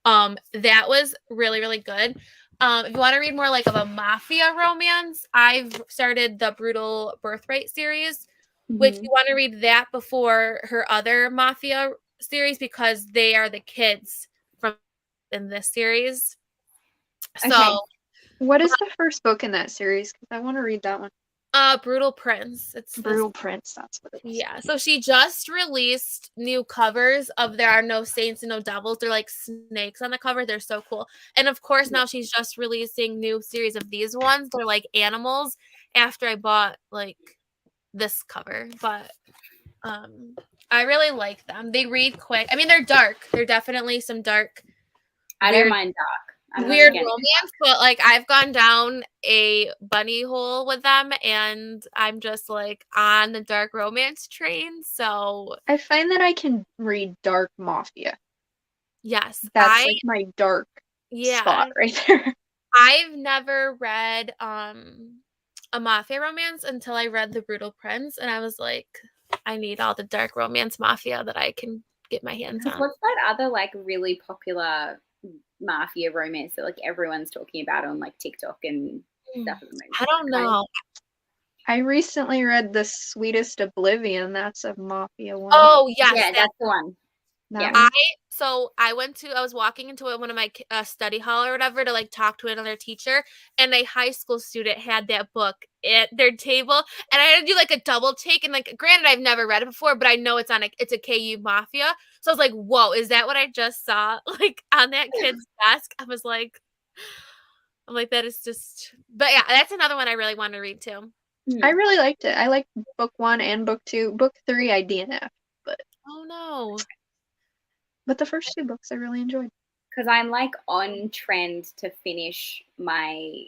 That was really, really good. If you want to read more like of a mafia romance, I've started the Brutal Birthright series, which you want to read that before her other mafia series because they are the kids from in this series. So what is the first book in that series? Because I want to read that one. Brutal Prince. It's Brutal Prince. That's what it is. Yeah. So she just released new covers of There Are No Saints and No Devils. They're like snakes on the cover. They're so cool. And of course, now she's just releasing new series of these ones. They're like animals after I bought like this cover. But I really like them. They read quick. I mean, they're dark. They're definitely some dark. I don't mind dark. Weird romance, but like I've gone down a bunny hole with them and I'm just like on the dark romance train. So I find that I can read dark mafia. Yes. That's like my dark spot right there. I've never read a mafia romance until I read The Brutal Prince and I was like, I need all the dark romance mafia that I can get my hands on. What's that other like really popular mafia romance that like everyone's talking about on like TikTok and stuff at the moment? I don't know. I recently read The Sweetest Oblivion. That's a mafia one. Oh yes, yeah, that's the one. Yeah. I was walking into one of my study hall or whatever to like talk to another teacher, and a high school student had that book at their table, and I had to do like a double take. And like, granted, I've never read it before, but I know it's a KU mafia. So I was like, whoa, is that what I just saw like on that kid's desk? I'm like, that is just, but yeah, that's another one I really want to read too. I really liked it. I liked book 1 and book 2. Book 3 I DNF, but oh no. But the first 2 books I really enjoyed. Because I'm like on trend to finish my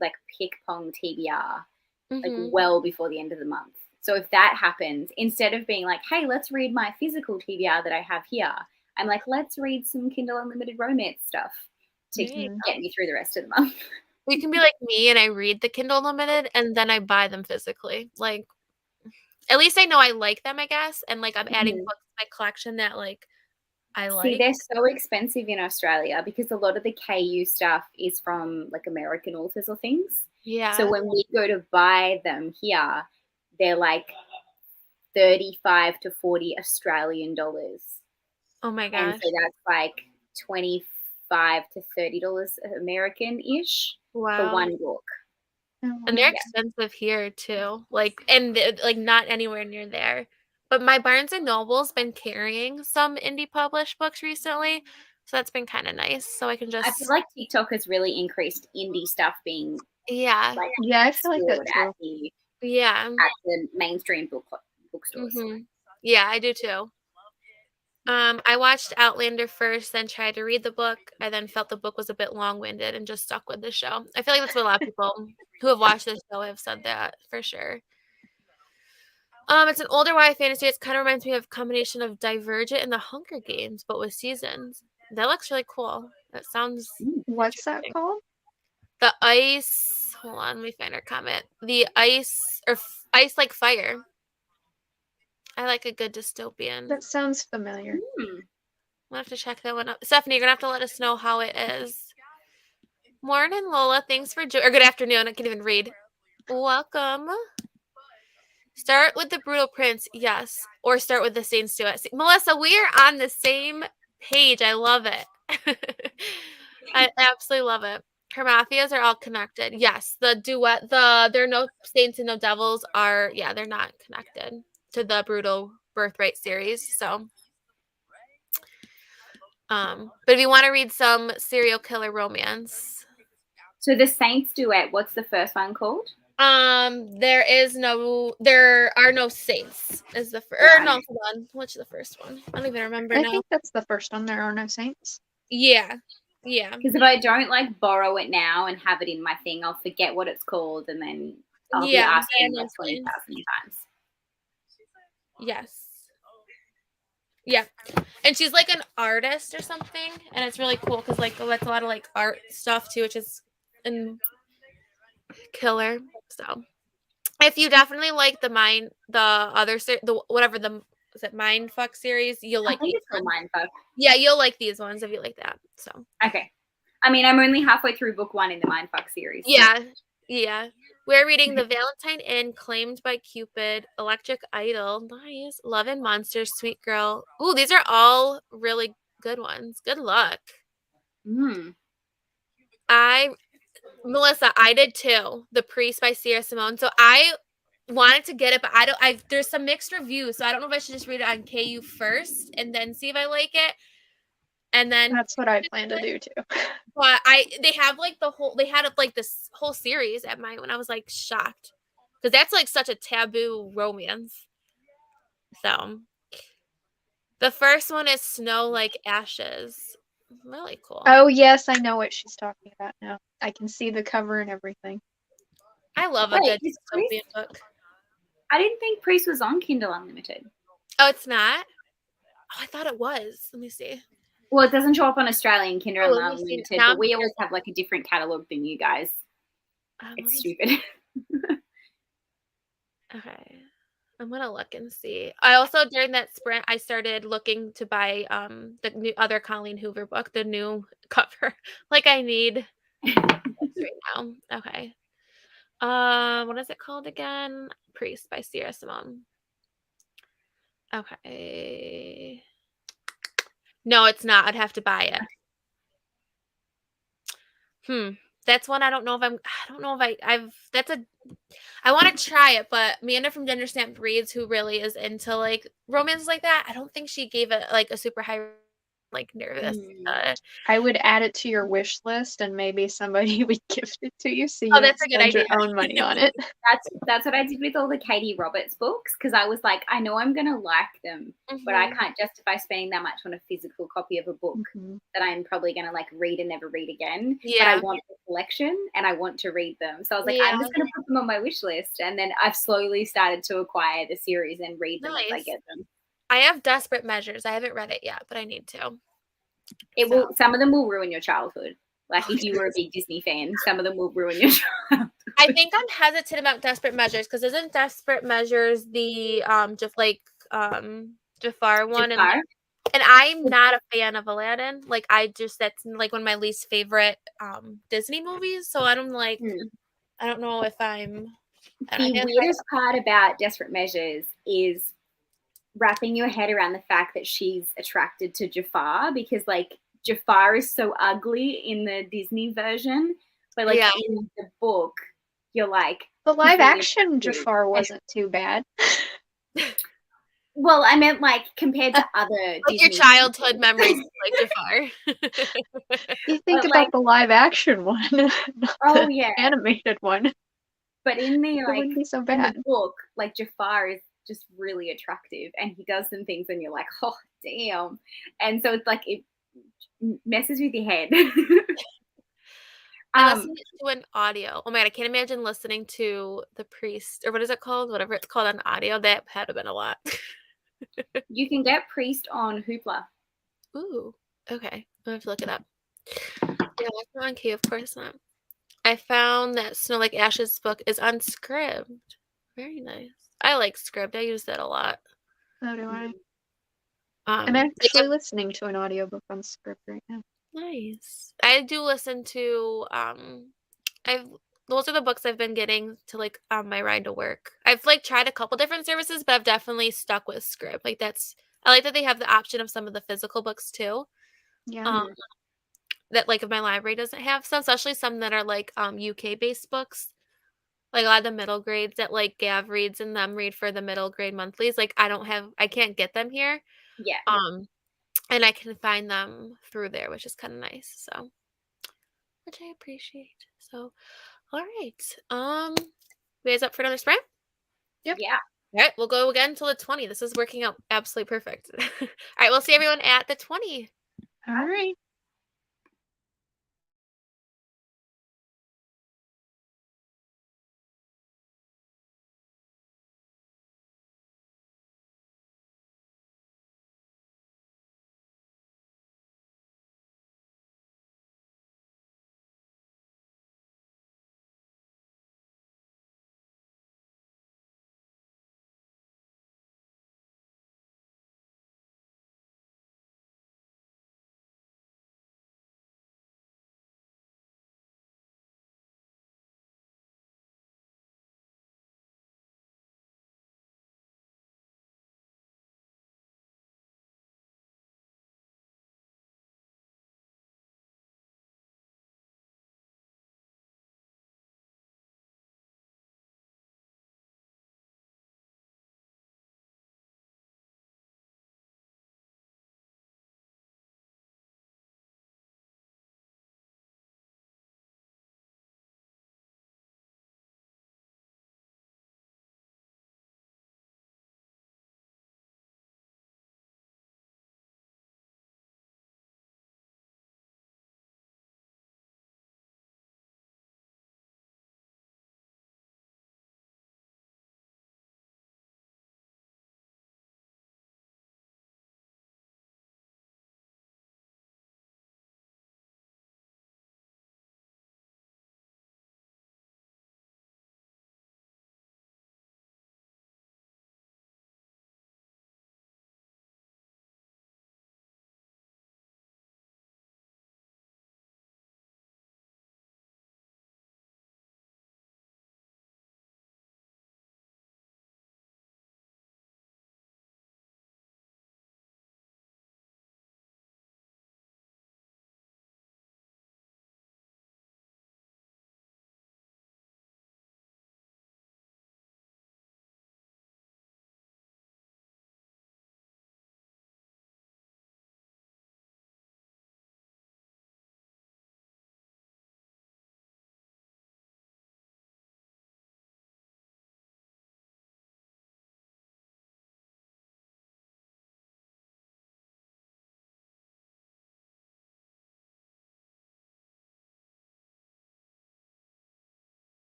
like pick pong TBR like well before the end of the month. So if that happens, instead of being like, hey, let's read my physical TBR that I have here, I'm like, let's read some Kindle Unlimited romance stuff to get me through the rest of the month. You can be like me and I read the Kindle Unlimited and then I buy them physically. Like, at least I know I like them, I guess. And like I'm adding books to my collection that like I like. See, they're so expensive in Australia because a lot of the KU stuff is from like American authors or things. Yeah. So when we go to buy them here, they're like 35 to 40 Australian dollars. Oh my gosh. And so that's like $25 to $30 American-ish for one book. And they're expensive here too. Like, and like not anywhere near there. But my Barnes and Noble's been carrying some indie published books recently, so that's been kind of nice. So I can just. I feel like TikTok has really increased indie stuff being. Yeah. Like, yeah, I feel like that too. At the mainstream bookstores. Mm-hmm. Yeah, I do too. I watched Outlander first, then tried to read the book. I then felt the book was a bit long-winded and just stuck with the show. I feel like that's what a lot of people who have watched the show have said that for sure. It's an older YA fantasy. It kind of reminds me of a combination of Divergent and The Hunger Games, but with seasons. That looks really cool. That sounds. What's that called? The Ice. Hold on, let me find our comment. The Ice or Ice Like Fire. I like a good dystopian. That sounds familiar. We'll have to check that one out. Stephanie, you're going to have to let us know how it is. Morning, Lola. Thanks for or good afternoon. I can't even read. Welcome. Start with the Brutal Prince, yes. Or start with the Saints Duet. Melissa, we are on the same page. I love it. I absolutely love it. Her mafias are all connected. Yes, the duet, there are no saints and no devils are, they're not connected to the Brutal Birthright series. So, but if you want to read some serial killer romance. So the Saints Duet, what's the first one called? There are no saints. Is the first? Or no, hold on. What's the first one? I don't even remember now. I think that's the first one. There are no saints. Yeah. Because if I don't like borrow it now and have it in my thing, I'll forget what it's called, and then I'll be asking like 20,000 times. Yes. Yeah, and she's like an artist or something, and it's really cool because like that's a lot of like art stuff too, which is killer. So, if you definitely like the Mindfuck series, you'll like. I think it's called Mindfuck. Yeah, you'll like these ones if you like that. So. Okay. I mean, I'm only halfway through book 1 in the Mindfuck series. Yeah, yeah. We're reading The Valentine Inn, Claimed by Cupid, Electric Idol, nice, Love and Monsters, Sweet Girl. Ooh, these are all really good ones. Good luck. Melissa, I did too. The Priest by Sierra Simone. So I wanted to get it, but there's some mixed reviews, so I don't know if I should just read it on KU first and then see if I like it. And then that's what I plan to do too. But they had like this whole series at mine when I was like shocked because that's like such a taboo romance. So the first one is Snow Like Ashes. Really cool. Oh yes, I know what she's talking about now. I can see the cover and everything. I love a good dystopian book. I didn't think Priest was on Kindle Unlimited. Oh, it's not? Oh, I thought it was. Let me see. Well, it doesn't show up on Australian Kindle Unlimited, but we always have like a different catalog than you guys. It's stupid. Okay. I'm going to look and see. I also, during that sprint, I started looking to buy the new other Colleen Hoover book, the new cover. Like I need right now. Okay. What is it called again? Priest by Sierra Simone. Okay. No, it's not. I'd have to buy it. That's one I don't know if I want to try it, but Amanda from Gender Stamp Reads, who really is into like romance like that, I don't think she gave it like a super high like nervous. I would add it to your wish list, and maybe somebody would gift it to you, so you that's a good idea. Your own money on it. That's what I did with all the Katie Roberts books, because I was like, I know I'm gonna like them, but I can't justify spending that much on a physical copy of a book that I'm probably gonna like read and never read again. Yeah. But I want the collection and I want to read them, so I was like, I'm just gonna put them on my wish list, and then I've slowly started to acquire the series and read them as I get them. I have Desperate Measures. I haven't read it yet, but I need to. Some of them will ruin your childhood. Like if you were a big Disney fan, some of them will ruin your childhood. I think I'm hesitant about Desperate Measures because isn't Desperate Measures the Jafar one? And I'm not a fan of Aladdin. Like that's like one of my least favorite Disney movies. So I don't know if I'm. The weirdest part about Desperate Measures is wrapping your head around the fact that she's attracted to Jafar, because like Jafar is so ugly in the Disney version, but like in the book, you're like the live really action Jafar wasn't too bad. Well, I meant like compared to other like Disney your childhood memories, like Jafar. You think about the live action one, not the yeah, animated one. But in the it wouldn't be so bad. in the book, like Jafar is just really attractive, and he does some things, and you're like, oh damn, and so it's like it messes with your head. I listened to an audio. Oh my god, I can't imagine listening to The Priest, or what is it called? Whatever it's called on audio. That had to have been a lot. You can get Priest on Hoopla. Ooh, okay. I'll have to look it up. Yeah, that's not on Q, of course not. I found that Snow Like Ashes book is on Scribd. Very nice. I like Scribd. I use that a lot. So do I. I'm actually listening to an audiobook on Scribd right now. Nice. I do listen to those are the books I've been getting to like on my ride to work. I've like tried a couple different services, but I've definitely stuck with Scribd. Like I like that they have the option of some of the physical books too. Yeah. That like if my library doesn't have some, especially some that are like UK based books. Like a lot of the middle grades that like Gav reads and them read for the middle grade monthlies. Like I can't get them here. Yeah. And I can find them through there, which is kind of nice. So, which I appreciate. So, all right. You guys up for another spray? Yep. Yeah. All right, we'll go again until the 20. This is working out absolutely perfect. All right, we'll see everyone at the 20. All right.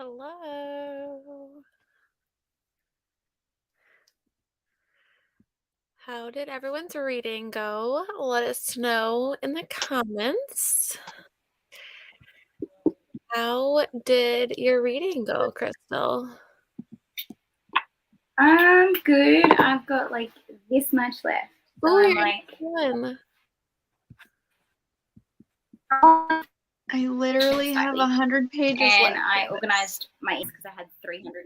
Hello. How did everyone's reading go? Let us know in the comments. How did your reading go, Crystal? Good. I've got like this much left. So I'm like, I literally have 100 pages and left. I organized my because I had 300.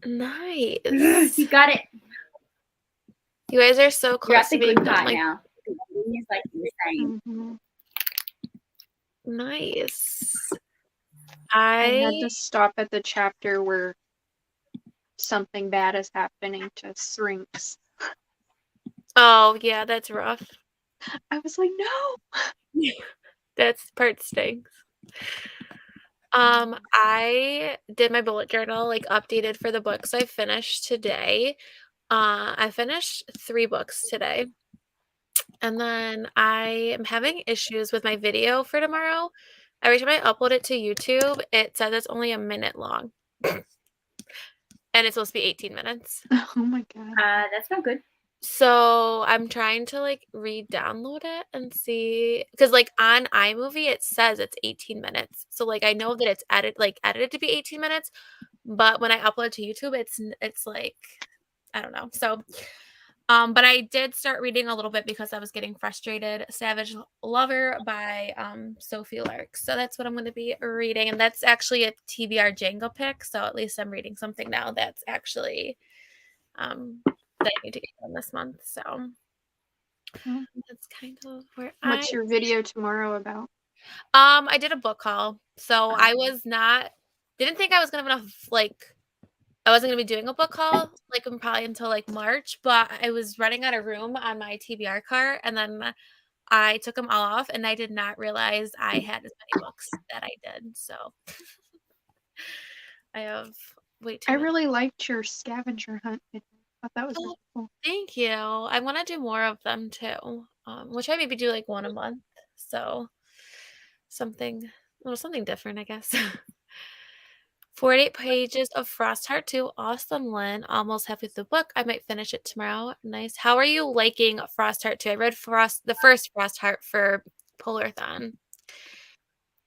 Nice. You got it. You guys are so close. You're at the to being good done. part Like, now. It's like insane. Nice. I had to stop at the chapter where something bad is happening to Syrinx. Oh, yeah, that's rough. I was like, no. That's part stinks. I did my bullet journal, like updated for the books I finished today. I finished 3 books today. And then I am having issues with my video for tomorrow. Every time I upload it to YouTube, it says it's only a minute long. And it's supposed to be 18 minutes. Oh my god. That's not good. So I'm trying to like re-download it and see, because like on iMovie it says it's 18 minutes. So like I know that it's edited to be 18 minutes, but when I upload to YouTube, it's like, I don't know. So but I did start reading a little bit because I was getting frustrated. Savage Lover by Sophie Lark. So that's what I'm going to be reading, and that's actually a TBR Django pick. So at least I'm reading something now that's actually that I need to get done this month. So that's kind of where What's your video tomorrow about? I did a book haul. So I didn't think I was gonna have enough, like I wasn't gonna be doing a book haul like probably until like March, but I was running out of room on my TBR cart, and then I took them all off, and I did not realize I had as many books that I did. So I have way too I many. really liked your scavenger hunt video. I thought that was really cool. Thank you. I want to do more of them too. Which I maybe do like one a month. So something different, I guess. 48 pages of Frost Heart 2. Awesome, Lynn. Almost halfway through the book. I might finish it tomorrow. Nice. How are you liking Frost Heart 2? I read the first Frost Heart for Polarthon.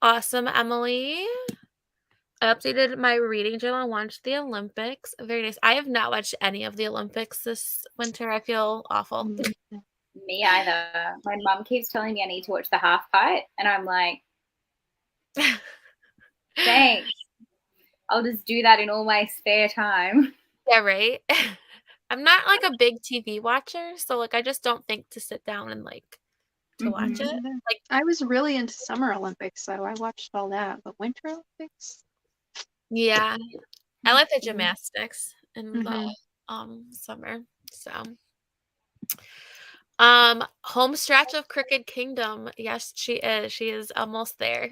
Awesome, Emily. I updated my reading journal and watched the Olympics. Very nice. I have not watched any of the Olympics this winter. I feel awful. Me either. My mum keeps telling me I need to watch the half pipe, and I'm like, thanks. I'll just do that in all my spare time. Yeah, right? I'm not like a big TV watcher, so like I just don't think to sit down and like to watch it. Like I was really into Summer Olympics, so I watched all that. But Winter Olympics? Yeah. I like the gymnastics in the summer. So home stretch of Crooked Kingdom. Yes, she is. She is almost there.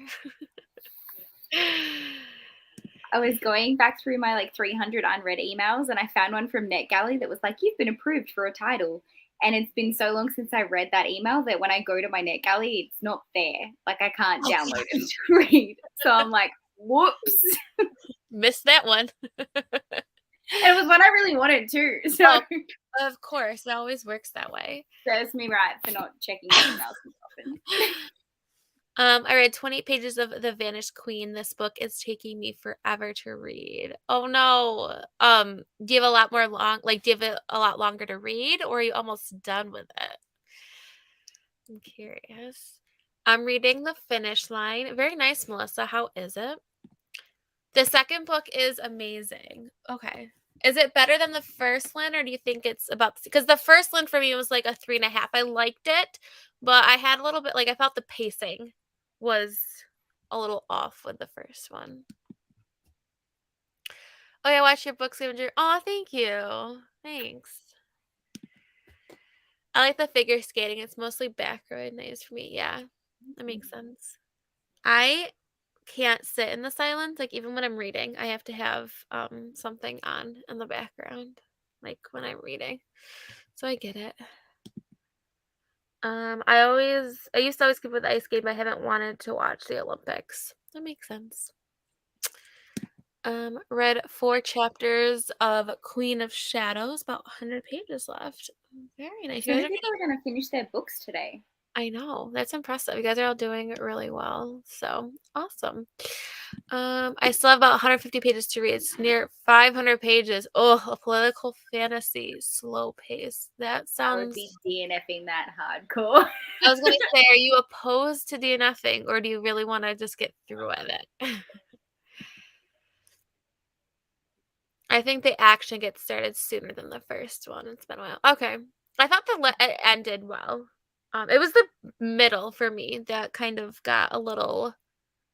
I was going back through my like 300 unread emails, and I found one from NetGalley that was like, you've been approved for a title. And it's been so long since I read that email that when I go to my NetGalley, it's not there. Like I can't download it to read. So I'm like, whoops. Missed that one. And it was one I really wanted too. So of course, it always works that way. Serves me right for not checking my emails often. I read 28 pages of The Vanished Queen. This book is taking me forever to read. Oh no. Do you have a lot longer to read, or are you almost done with it? I'm curious. I'm reading The Finish Line. Very nice, Melissa. How is it? The second book is amazing. Okay. Is it better than the first one, or do you think it's about, because the first one for me was like a 3.5. I liked it, but I had a little bit, like I felt the pacing was a little off with the first one. Oh yeah, watch your book scavenger. Oh, thank you. Thanks. I like the figure skating. It's mostly background noise for me. Yeah, that makes sense. I can't sit in the silence. Like even when I'm reading, I have to have something on in the background, like when I'm reading. So I get it. I used to always keep with the ice game, but I haven't wanted to watch the Olympics. That makes sense. Read 4 chapters of Queen of Shadows, about 100 pages left. Very nice. So many people are going to finish their books today. I know. That's impressive. You guys are all doing really well. So awesome. I still have about 150 pages to read. It's near 500 pages. Oh, a political fantasy, slow pace. That sounds. I would be DNFing that hardcore. I was going to say, are you opposed to DNFing, or do you really want to just get through with it? I think the action gets started sooner than the first one. It's been a while. Okay. I thought it ended well. It was the middle for me that kind of got a little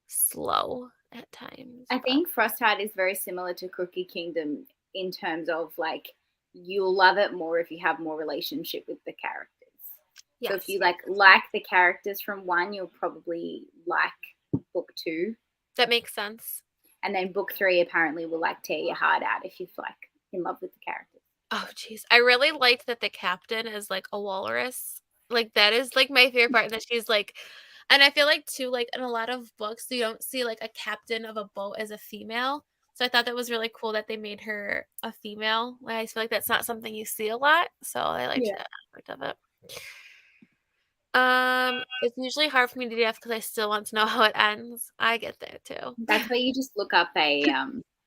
slow at times. I think Frostheart is very similar to Cookie Kingdom in terms of like you'll love it more if you have more relationship with the characters. Yes. So if you like the characters from 1, you'll probably like book 2. That makes sense. And then book 3 apparently will like tear your heart out if you're like in love with the characters. Oh jeez, I really liked that the captain is like a walrus. Like that is like my favorite part. That she's like, and I feel like too, like in a lot of books, you don't see like a captain of a boat as a female. So I thought that was really cool that they made her a female. Like, I feel like that's not something you see a lot. So I liked that aspect of it. It's usually hard for me to do that because I still want to know how it ends. I get that too. That's why you just look up a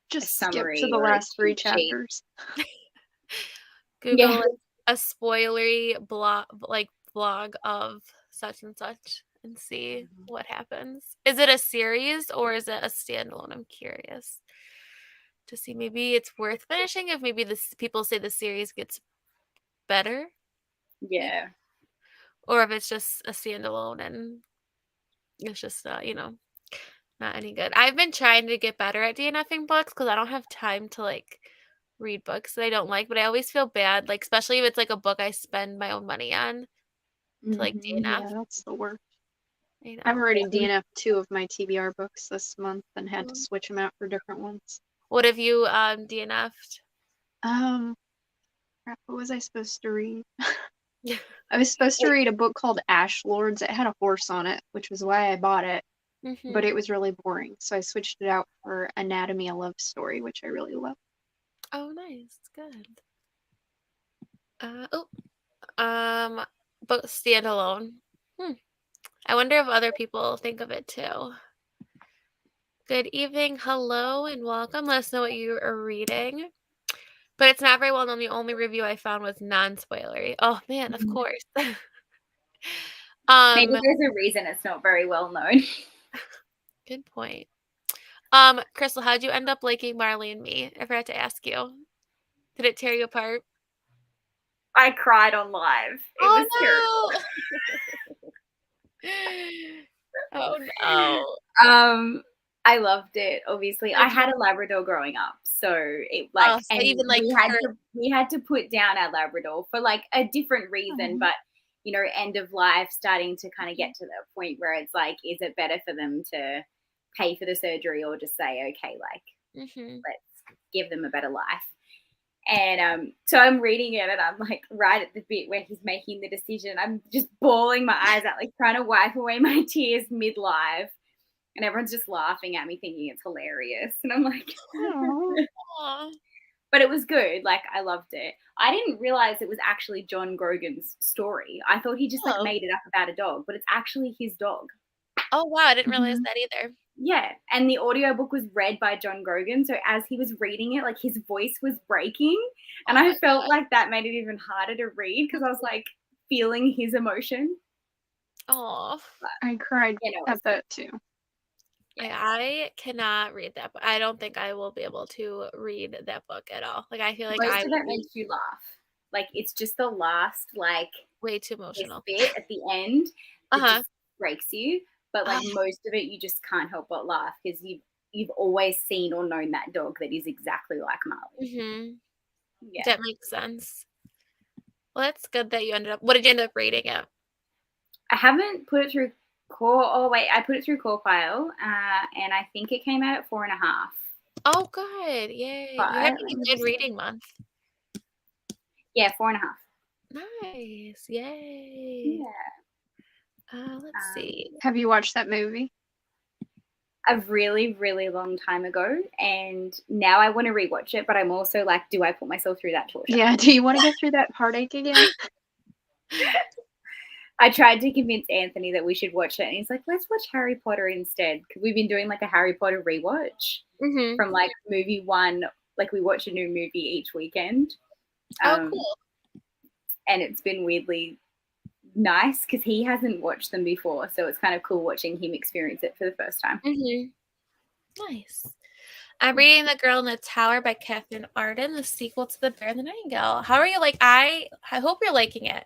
just a summary skip to the last 3 chapters. Google a spoilery blog of such and such and see what happens. Is it a series or is it a standalone? I'm curious to see. Maybe it's worth finishing if maybe people say the series gets better. Yeah. Or if it's just a standalone and it's just not any good. I've been trying to get better at DNFing books because I don't have time to like read books that I don't like, but I always feel bad, like especially if it's like a book I spend my own money on to like DNF. Yeah, that's the worst. I've already DNF'd 2 of my TBR books this month and had to switch them out for different ones. What have you DNF'd? Crap, what was I supposed to read? I was supposed to read a book called Ash Lords. It had a horse on it, which was why I bought it. But it was really boring, so I switched it out for Anatomy: A Love Story, which I really love. Oh, nice. Good. Book standalone. I wonder if other people think of it too. Good evening, hello, and welcome. Let us know what you are reading. But it's not very well known. The only review I found was non-spoilery. Oh man, of course. Maybe there's a reason it's not very well known. Good point. Crystal, how'd you end up liking Marley and Me? I forgot to ask you. Did it tear you apart? I cried on live. It was terrible. Oh no. I loved it. Obviously, I had a Labrador growing up, so it like, so even like we had to put down our Labrador for like a different reason, but you know, end of life, starting to kind of get to the point where it's like, is it better for them to pay for the surgery or just say, okay, like let's give them a better life? And so I'm reading it and I'm like right at the bit where he's making the decision. I'm just bawling my eyes out, like trying to wipe away my tears mid-live. And everyone's just laughing at me thinking it's hilarious. And I'm like, but it was good. Like, I loved it. I didn't realize it was actually John Grogan's story. I thought he just like made it up about a dog, but it's actually his dog. Oh, wow. I didn't realize that either. Yeah. And the audiobook was read by John Grogan. So as he was reading it, like his voice was breaking. And I felt like that made it even harder to read because I was like feeling his emotion. Oh, I cried at that too. Yeah, I cannot read that book. I don't think I will be able to read that book at all. Like, I feel like most of it makes you laugh. Like, it's just the last, like, way too emotional bit at the end that just breaks you. But like most of it, you just can't help but laugh because you've always seen or known that dog that is exactly like Marley. Yeah, that makes sense. Well, that's good that you ended up. What did you end up rating it? I haven't put it through Core. Oh wait, I put it through Core File, and I think it came out at 4.5. Oh, good! Yay! You had a good reading month. Yeah, 4.5. Nice! Yay! Yeah. Let's see. Have you watched that movie? a really, really long time ago, and now I want to rewatch it, but I'm also like, do I put myself through that torture? Yeah, do you want to go through that heartache again? I tried to convince Anthony that we should watch it, and he's like, let's watch Harry Potter instead, because we've been doing like a Harry Potter rewatch from like movie one. Like we watch a new movie each weekend. Cool. And it's been weirdly nice because he hasn't watched them before, so it's kind of cool watching him experience it for the first time. Nice. I'm reading The Girl in the Tower by Catherine Arden, the sequel to The Bear and the Nightingale. How are you? Like, I hope you're liking it.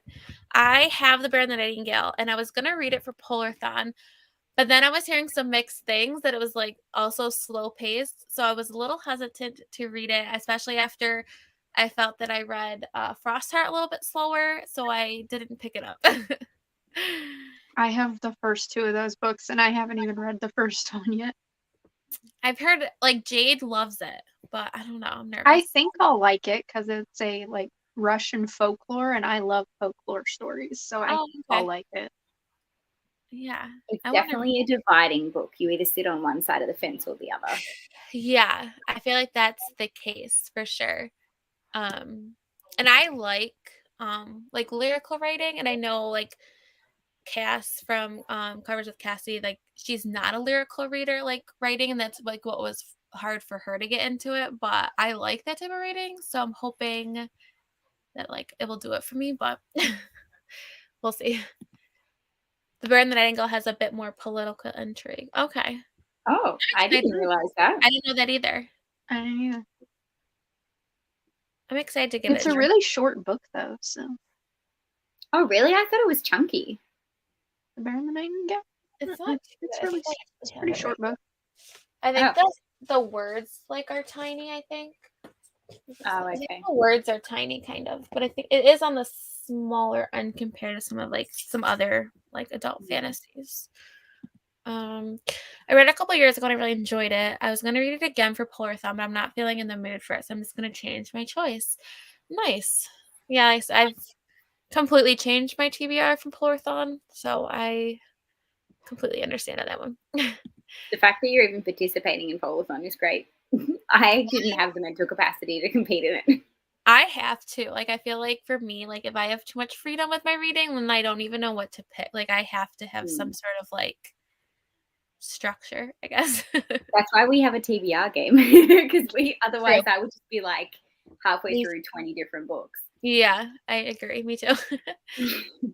I have The Bear and the Nightingale, and I was going to read it for Polarthon, but then I was hearing some mixed things that it was, like, also slow-paced, so I was a little hesitant to read it, especially after I felt that I read Frostheart a little bit slower, so I didn't pick it up. I have the first two of those books, and I haven't even read the first one yet. I've heard, like, Jade loves it, but I don't know. I'm nervous. I think I'll like it because it's a, like, Russian folklore, and I love folklore stories, so I think I'll like it. Yeah. It's definitely a dividing book. You either sit on one side of the fence or the other. Yeah, I feel like that's the case for sure. And I like lyrical writing, and I know like Cass from Covers with Cassie, like she's not a lyrical reader like writing, and that's like what was hard for her to get into it, but I like that type of writing, so I'm hoping that like it will do it for me, but we'll see. The Bear and the Nightingale has a bit more political intrigue. Okay. Oh, I didn't realize that. I didn't know that either. Yeah. I'm excited to give it. It's a really short book, though. So. Oh, really? I thought it was chunky. The Bear and the Nightingale. It's not. It's a pretty short book. I think the words like are tiny. I think. Oh, okay. I think the words are tiny, kind of, but I think it is on the smaller end compared to some of like some other like adult fantasies. I read it a couple years ago and I really enjoyed it. I was going to read it again for Polarthon, but I'm not feeling in the mood for it, so I'm just going to change my choice. Nice. Yeah, I've completely changed my TBR from Polarthon, so I completely understand that one. The fact that you're even participating in Polarthon is great. I didn't have the mental capacity to compete in it. I have to. Like, I feel like for me, like, if I have too much freedom with my reading, then I don't even know what to pick. Like, I have to have some sort of, like, structure, I guess. That's why we have a TBR game. Because otherwise I would just be, like, halfway through 20 different books. Yeah, I agree. Me too.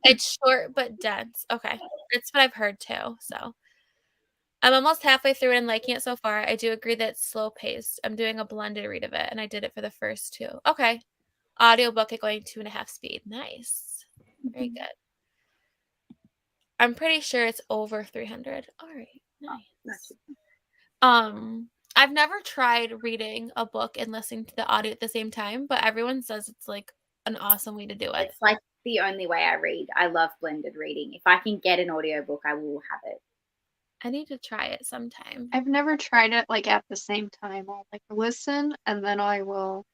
It's short but dense. Okay. That's what I've heard, too, so. I'm almost halfway through it and liking it so far. I do agree that it's slow paced. I'm doing a blended read of it, and I did it for the first two. Okay. Audiobook at going 2.5 speed. Nice. Very good. I'm pretty sure it's over 300. All right. Nice. I've never tried reading a book and listening to the audio at the same time, but everyone says it's like an awesome way to do it. It's like the only way I read. I love blended reading. If I can get an audiobook, I will have it. I need to try it sometime. I've never tried it like at the same time. I'll like listen and then I will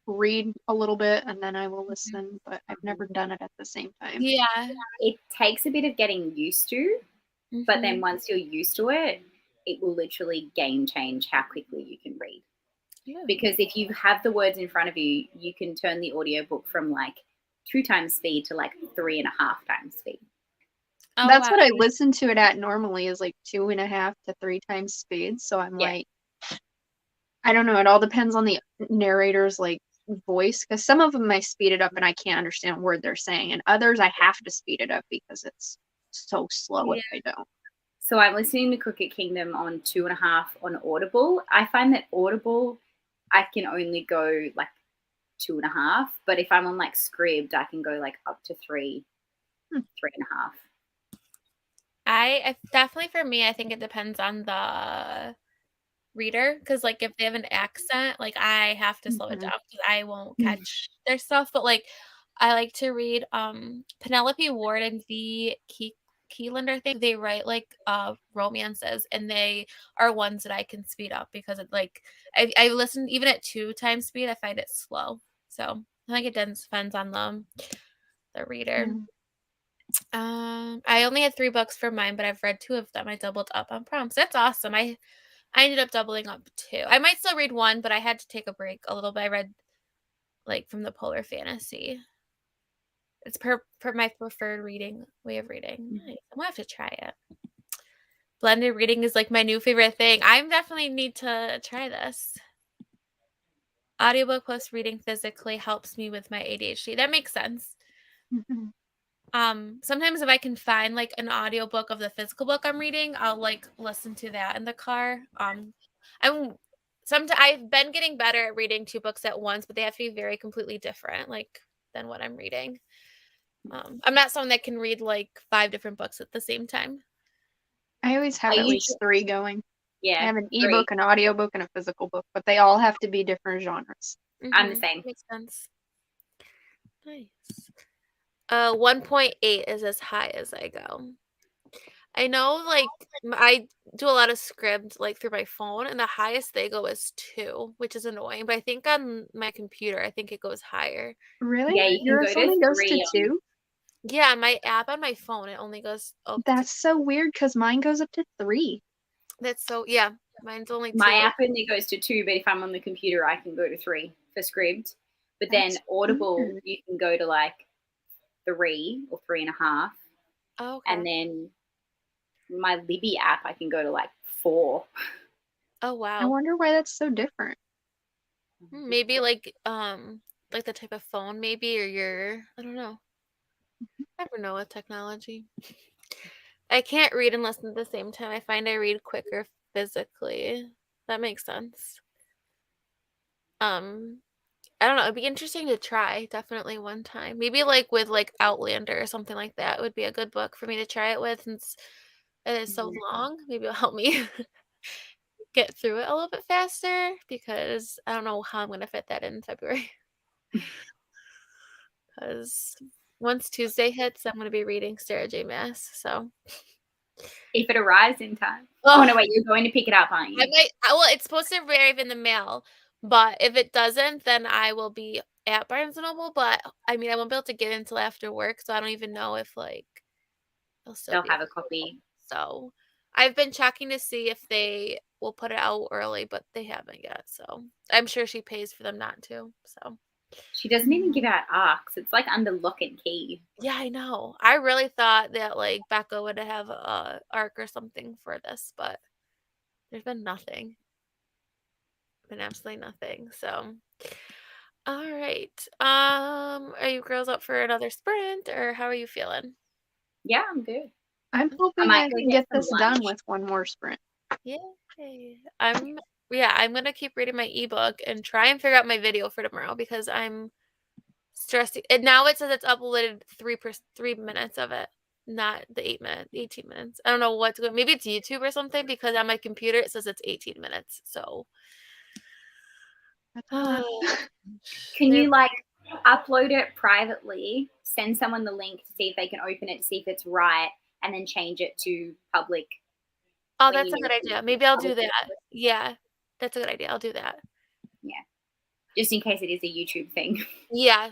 read a little bit and then I will listen, but I've never done it at the same time. Yeah. It takes a bit of getting used to, but then once you're used to it, it will literally game change how quickly you can read. Yeah. Because if you have the words in front of you, you can turn the audiobook from like 2 times speed to like 3.5 times speed. Oh, that's what I listen to it at normally is like 2.5 to 3 times speed. So I'm like, I don't know. It all depends on the narrator's like voice, because some of them I speed it up and I can't understand a word they're saying, and others I have to speed it up because it's so slow if I don't. So I'm listening to Crooked Kingdom on 2.5 on Audible. I find that Audible, I can only go like 2.5, but if I'm on like Scribd, I can go like up to 3, 3.5. I definitely, for me, I think it depends on the reader, because like if they have an accent, like I have to slow it down because I won't catch their stuff. But like I like to read Penelope Ward and V. Keeland, I think they write like romances, and they are ones that I can speed up because it like I listen even at 2 times speed, I find it slow. So I think it depends on the reader. I only had 3 books for mine, but I've read 2 of them. I doubled up on prompts. That's awesome. I ended up doubling up 2. I might still read 1, but I had to take a break a little bit. I read, like, from the Polar Fantasy. It's per my preferred way of reading. Nice. I'm gonna have to try it. Blended reading is, like, my new favorite thing. I definitely need to try this. Audiobook plus reading physically helps me with my ADHD. That makes sense. Sometimes if I can find, like, an audiobook of the physical book I'm reading, I'll, like, listen to that in the car. I've been getting better at reading 2 books at once, but they have to be very completely different, like, than what I'm reading. I'm not someone that can read, like, 5 different books at the same time. I always have at least 3 going. Yeah. I have an ebook, an audiobook, and a physical book, but they all have to be different genres. I'm the same. Makes sense. Nice. 1.8 is as high as I go. I know, like, I do a lot of scribd, like, through my phone, and the highest they go is 2, which is annoying, but I think on my computer, I think it goes higher. Really? Yeah, you can Yours go to only goes 3 to 2? Yeah, my app on my phone, it only goes up to That's so weird because mine goes up to 3. yeah, mine's only 2. My app only goes to 2, but if I'm on the computer, I can go to 3 for scribd. But then That's Audible, weird. you can go to like 3 or 3.5. Oh, okay. And then my Libby app, I can go to like 4. Oh, I wow. wonder why that's so different. Maybe, like the type of phone maybe, or I don't know. I never know with technology. I can't read and listen at the same time. I find I read quicker physically. That makes sense. I don't know. It'd be interesting to try definitely one time. Maybe like with like Outlander or something like that would be a good book for me to try it with since it is so long. Maybe it'll help me get through it a little bit faster because I don't know how I'm going to fit that in February. Because once Tuesday hits, I'm going to be reading Sarah J. Maas. So if it arrives in time. Oh no, wait, you're going to pick it up, aren't you? Well, it's supposed to arrive in the mail, but if it doesn't, then I will be at Barnes and Noble. But I mean, I won't be able to get in until after work, so I don't even know if like they'll have a copy. So I've been checking to see if they will put it out early, but they haven't yet. So I'm sure she pays for them not to. So she doesn't even give out arcs. It's like under lock and key. Yeah, I know. I really thought that like Becca would have a arc or something for this, but there's been nothing. Been absolutely nothing. So all right. Are you girls up for another sprint or how are you feeling? Yeah, I'm good. I'm hoping I can get this done with one more sprint. Yay. I'm gonna keep reading my ebook and try and figure out my video for tomorrow because I'm stressed. And now it says it's uploaded 3 minutes of it, not the 18 minutes. I don't know what's going. Maybe it's YouTube or something because on my computer it says it's 18 minutes. So can you like upload it privately, send someone the link to see if they can open it to see if it's right, and then change it to public? Oh, that's a good idea. Maybe I'll do that. Yeah, that's a good idea. I'll do that. Yeah, just in case it is a YouTube thing. Yeah.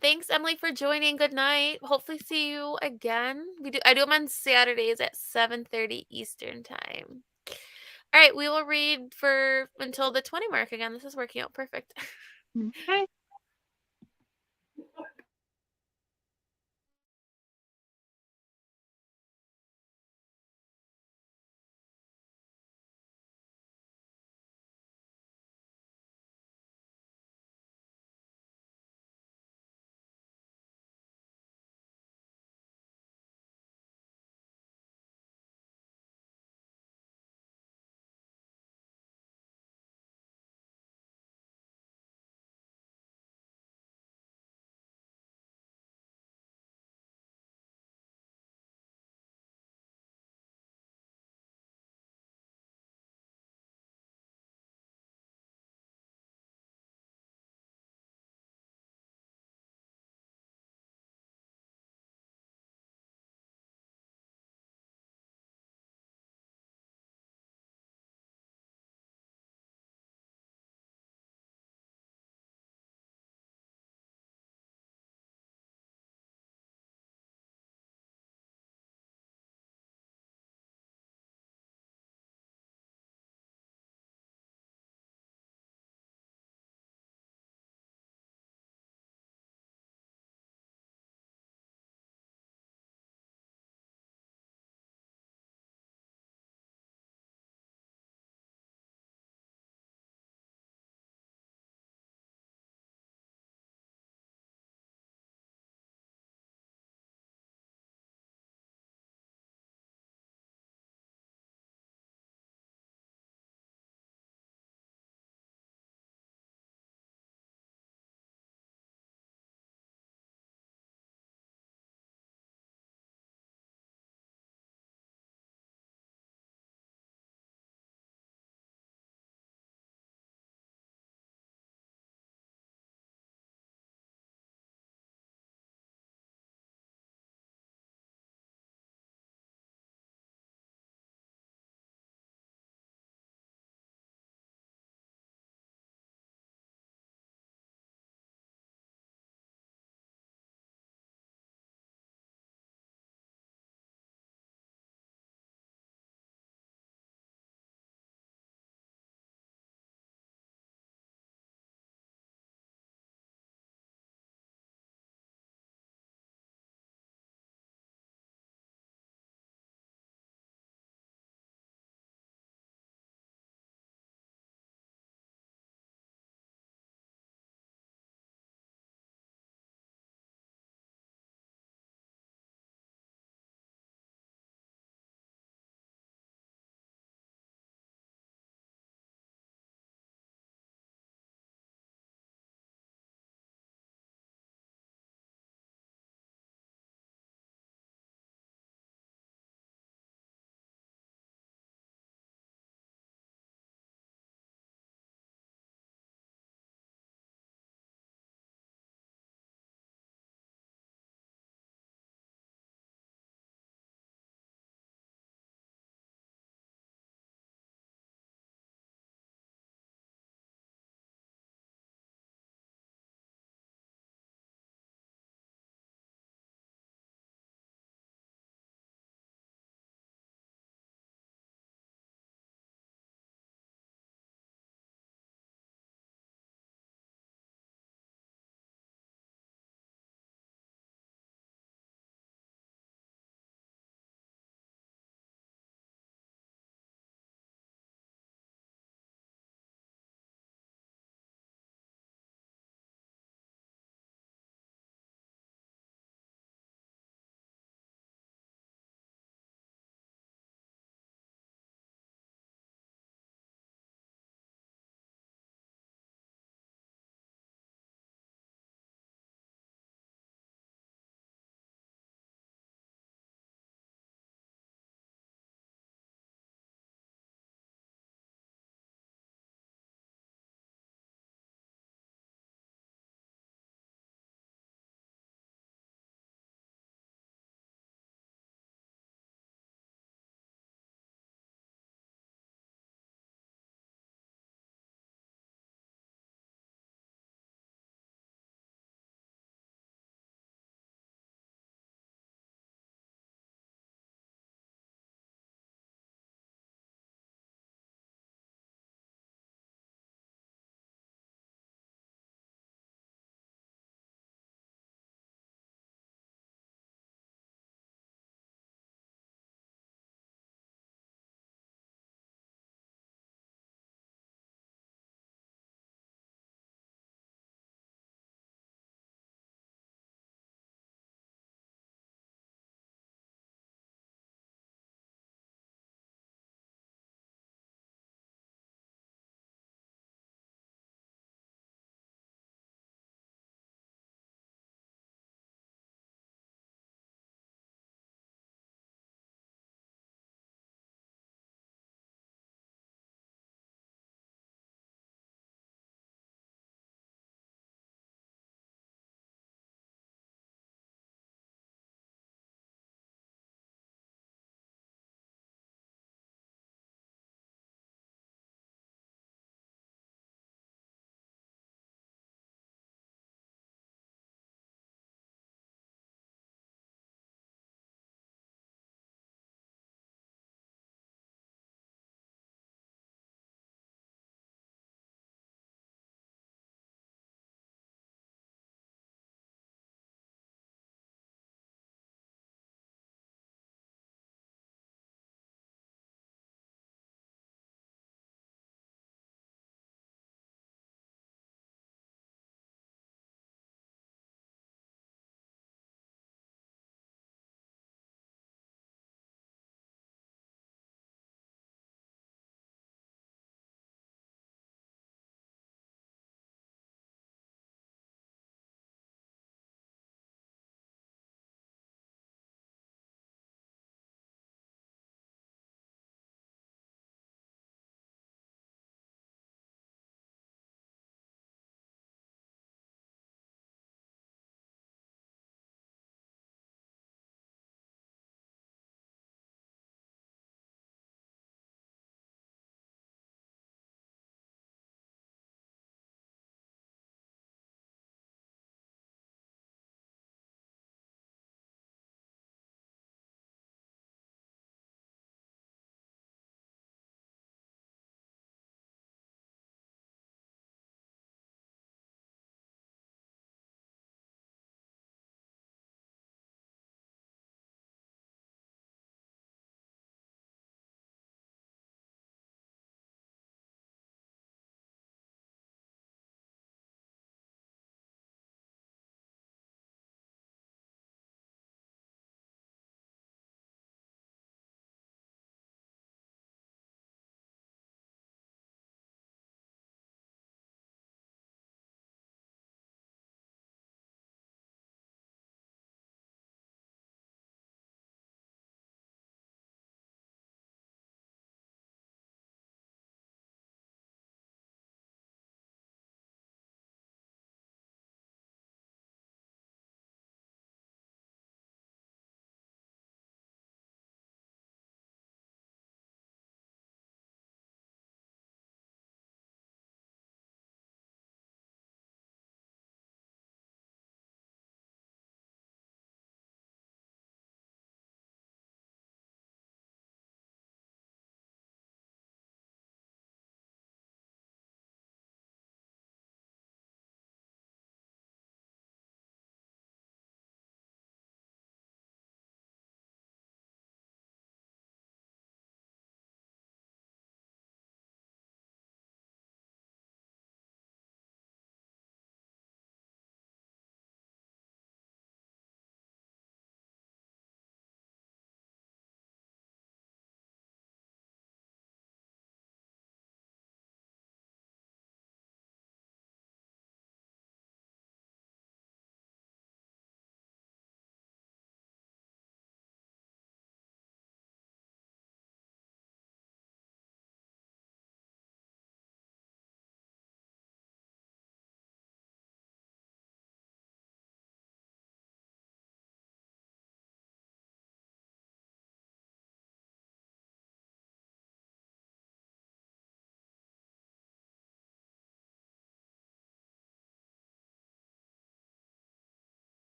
Thanks, Emily, for joining. Good night. Hopefully see you again. I do them on Saturdays at 7:30 Eastern time. All right, we will read for until the 20 mark again. This is working out perfect. Okay.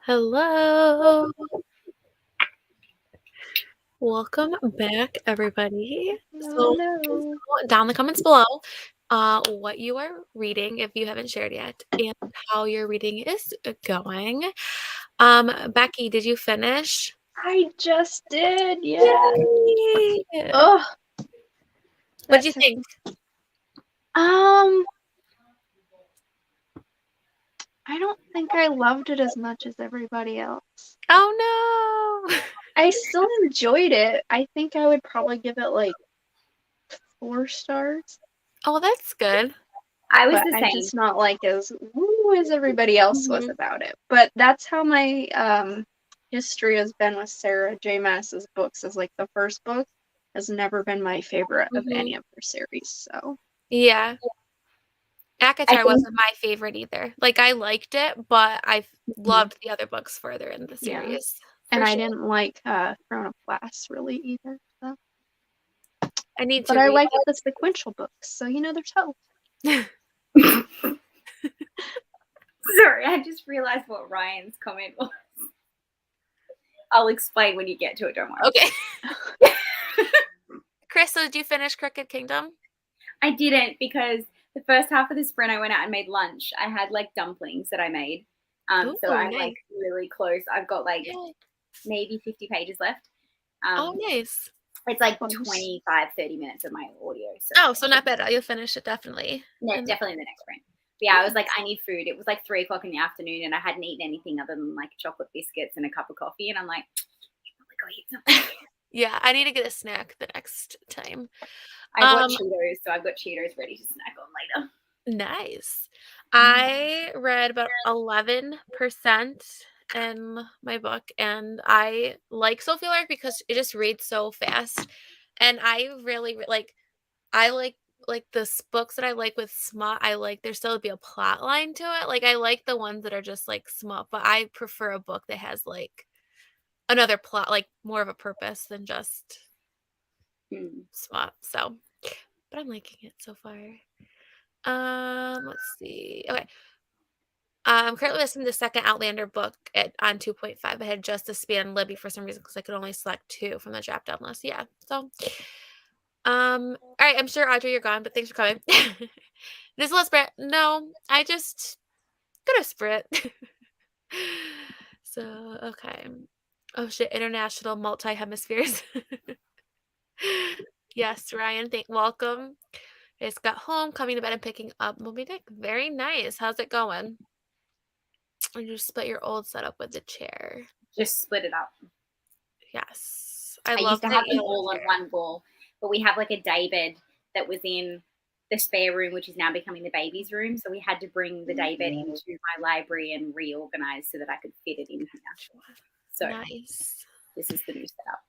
Hello. Welcome back, everybody. So down in the comments below what you are reading if you haven't shared yet and how your reading is going. Becky, did you finish? I just did, yeah. Oh, what did you think? I don't think I loved it as much as everybody else. Oh no. I still enjoyed it. I think I would probably give it like 4 stars. Oh, that's good. I was the same. I'm just not like as woo as everybody else was about it. But that's how my history has been with Sarah J. Maas's books. As like the first book has never been my favorite of any of her series. So yeah. ACOTAR wasn't my favorite either. Like, I liked it, but I loved the other books further in the series. Yeah. And I didn't like Throne of Glass really either. So. I need to. But I liked the sequential books, so there's hope. Sorry, I just realized what Ryan's comment was. I'll explain when you get to it, don't worry. Okay. Chris, so did you finish Crooked Kingdom? I didn't, because the first half of the sprint I went out and made lunch. I had like dumplings that I made. So I'm like really close. I've got like maybe 50 pages left. Oh, nice. It's like 25, 30 minutes of my audio. So not bad. You'll finish it definitely. Yeah, definitely in the next sprint. But yeah, I was like, I need food. It was like 3 o'clock in the afternoon and I hadn't eaten anything other than like chocolate biscuits and a cup of coffee. And I'm like, go eat something. Yeah, I need to get a snack the next time. I got Cheetos, so I've got Cheetos ready to snack on later. Nice. I read about 11% in my book, and I like Sophie Lark because it just reads so fast. And I really like the books that I like with smut. I like there still to be a plot line to it. Like I like the ones that are just like smut, but I prefer a book that has like another plot, like more of a purpose than just smut. So, but I'm liking it so far. Let's see. Okay. I'm currently listening to the second Outlander book on 2.5. I had just to span Libby for some reason because I could only select 2 from the drop down list. Yeah. So, all right. I'm sure Audrey, you're gone, but thanks for coming. This little Spirit. No, I just got a Spirit. So, okay. Oh shit! International multi-hemispheres. Yes, Ryan. Welcome. I just got home, coming to bed, and picking up Moby Dick. Very nice. How's it going? Or you split your old setup with the chair? Just split it up. Yes. I used to have them all on one wall, but we have like a daybed that was in the spare room, which is now becoming the baby's room. So we had to bring the daybed into my library and reorganize so that I could fit it in here. So nice. This is the new setup.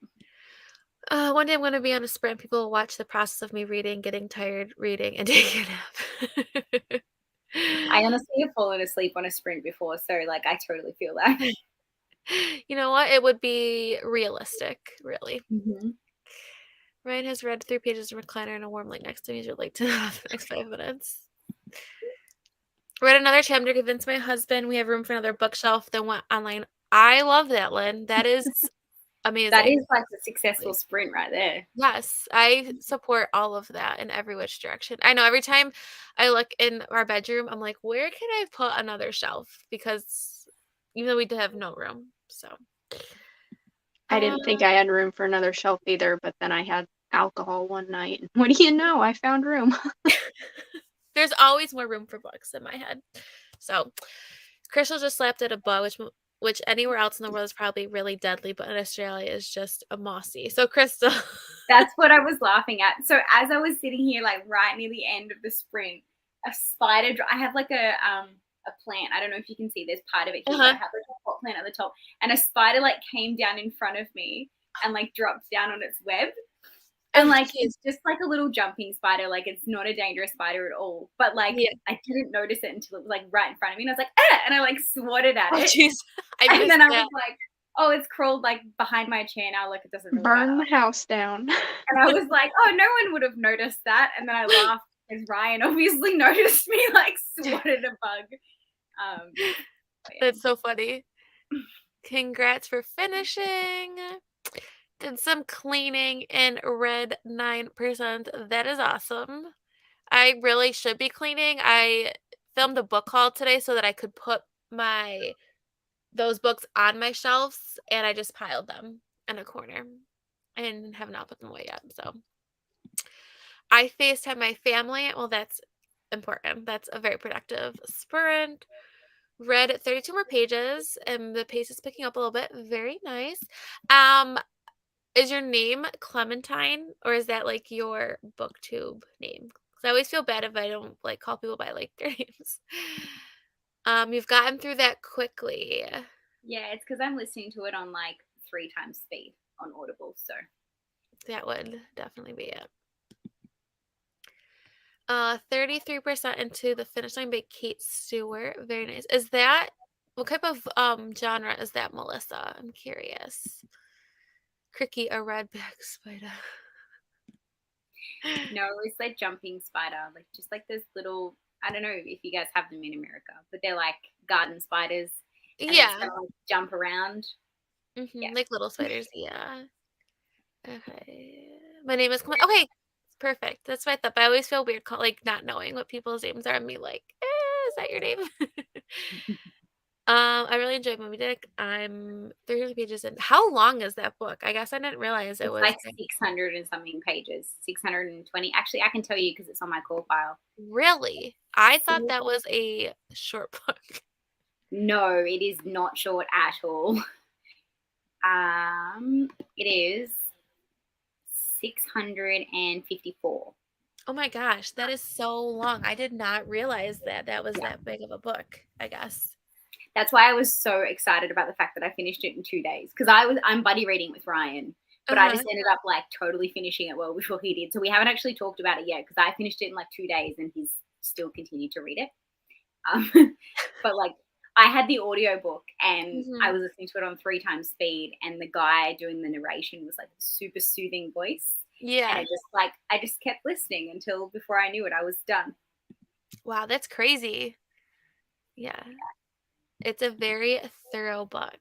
One day I'm going to be on a sprint. People will watch the process of me reading, getting tired, reading, and taking a nap. I honestly have fallen asleep on a sprint before, so like I totally feel that. You know what? It would be realistic, really. Ryan has read 3 pages of recliner and a warm light next to me. He's like to the next 5 minutes. Read another chapter to convince my husband we have room for another bookshelf, then went online. I love that, Lynn. That is amazing. That is like a successful sprint right there. Yes, I support all of that in every which direction. I know every time I look in our bedroom, I'm like, where can I put another shelf? Because even though we did have no room, so. I didn't think I had room for another shelf either, but then I had alcohol one night. What do you know? I found room. There's always more room for books in my head. So, Crystal just slapped at a bug, which anywhere else in the world is probably really deadly, but in Australia is just a mossy. So, Crystal. That's what I was laughing at. So, as I was sitting here, like right near the end of the sprint, a spider, I have like a plant. I don't know if you can see, there's part of it here. I have like a pot plant at the top, and a spider like came down in front of me and like dropped down on its web. And like it's just like a little jumping spider, like it's not a dangerous spider at all. But like I didn't notice it until it was like right in front of me, and I was like, and I like swatted at it. Geez. And then I was like, oh, it's crawled like behind my chair now, like it doesn't really burn the house down. And I was like, oh, no one would have noticed that. And then I laughed because Ryan obviously noticed me like swatted a bug. That's so funny. Congrats for finishing. Did some cleaning and read 9%. That is awesome. I really should be cleaning. I filmed a book haul today so that I could put those books on my shelves, and I just piled them in a corner and have not put them away yet. So I FaceTime my family. Well, that's important. That's a very productive sprint. Read 32 more pages, and the pace is picking up a little bit. Very nice. Is your name Clementine, or is that like your booktube name? Because I always feel bad if I don't like call people by like their names. You've gotten through that quickly. Yeah, it's because I'm listening to it on like 3 times speed on Audible, so That would definitely be it. 33% into The Finish Line by Kate Stewart. Very nice. Is that what type of genre is that, Melissa? I'm curious. Cricky, a redback spider. no, it's like jumping spider, like just like those little. I don't know if you guys have them in America, but they're like garden spiders. And Yeah. It's like jump around. Yeah. Like little spiders. Yeah. Okay. My name is Clement. Okay. Perfect. That's what I thought. But I always feel weird, like not knowing what people's names are, and me like, is that your name? I really enjoyed Moby Dick. I'm 300 pages in. How long is that book? I guess I didn't realize it was like 600 and something pages, 620. Actually, I can tell you because it's on my call file. Really? I thought that was a short book. No, it is not short at all. It is 654. Oh my gosh, that is so long. I did not realize that was that big of a book, I guess. That's why I was so excited about the fact that I finished it in 2 days, because I'm buddy reading with Ryan, but I just ended up like totally finishing it well before he did. So we haven't actually talked about it yet because I finished it in like 2 days and he's still continued to read it. But like I had the audiobook and I was listening to it on 3 times speed, and the guy doing the narration was like a super soothing voice. Yeah. And I just kept listening until before I knew it, I was done. Wow, that's crazy. Yeah. It's a very thorough book.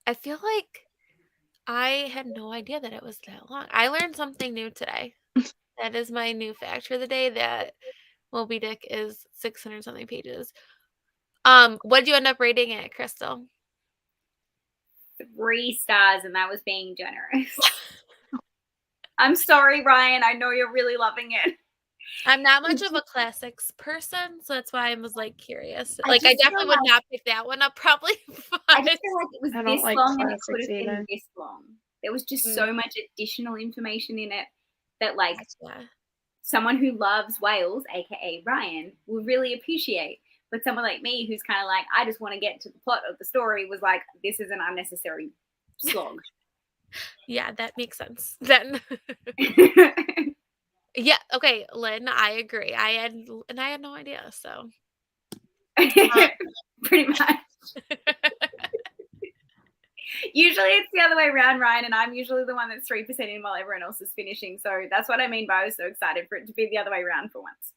I feel like I had no idea that it was that long. I learned something new today. That is my new fact for the day, that Moby Dick is 600 something pages. What did you end up rating it, Crystal? 3 stars, and that was being generous. I'm sorry, Ryan. I know you're really loving it. I'm not much of a classics person, so that's why I was like curious. I definitely would not pick that one up, probably. I just feel like it was this like long and it could have either. been this long. There was just so much additional information in it that like someone who loves whales, aka Ryan, will really appreciate. But someone like me who's kind of like, I just want to get to the plot of the story, was like, this is an unnecessary slog. Yeah, that makes sense. Then yeah, okay, Lynn, I agree. I had no idea, so pretty much. Usually it's the other way around, Ryan, and I'm usually the one that's 3% in while everyone else is finishing. So that's what I mean by I was so excited for it to be the other way around for once.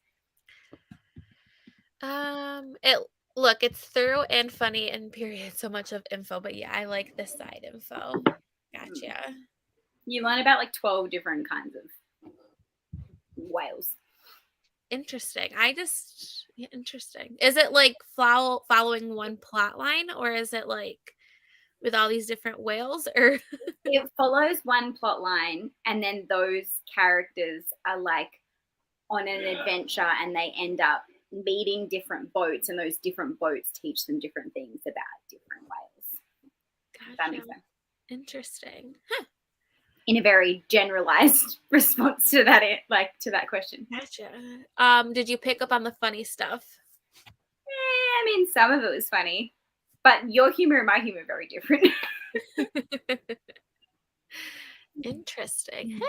It's thorough and funny and period, so much of info, but yeah, I like this side info. Gotcha. You learn about like 12 different kinds of whales. Interesting. Interesting. Is it like following one plot line, or is it like with all these different whales, or it follows one plot line, and then those characters are like on an adventure and they end up meeting different boats, and those different boats teach them different things about different whales. Gotcha. That makes sense. Interesting. In a very generalized response to that, to that question. Gotcha. Did you pick up on the funny stuff? I mean, some of it was funny, but your humor and my humor are very different. Interesting.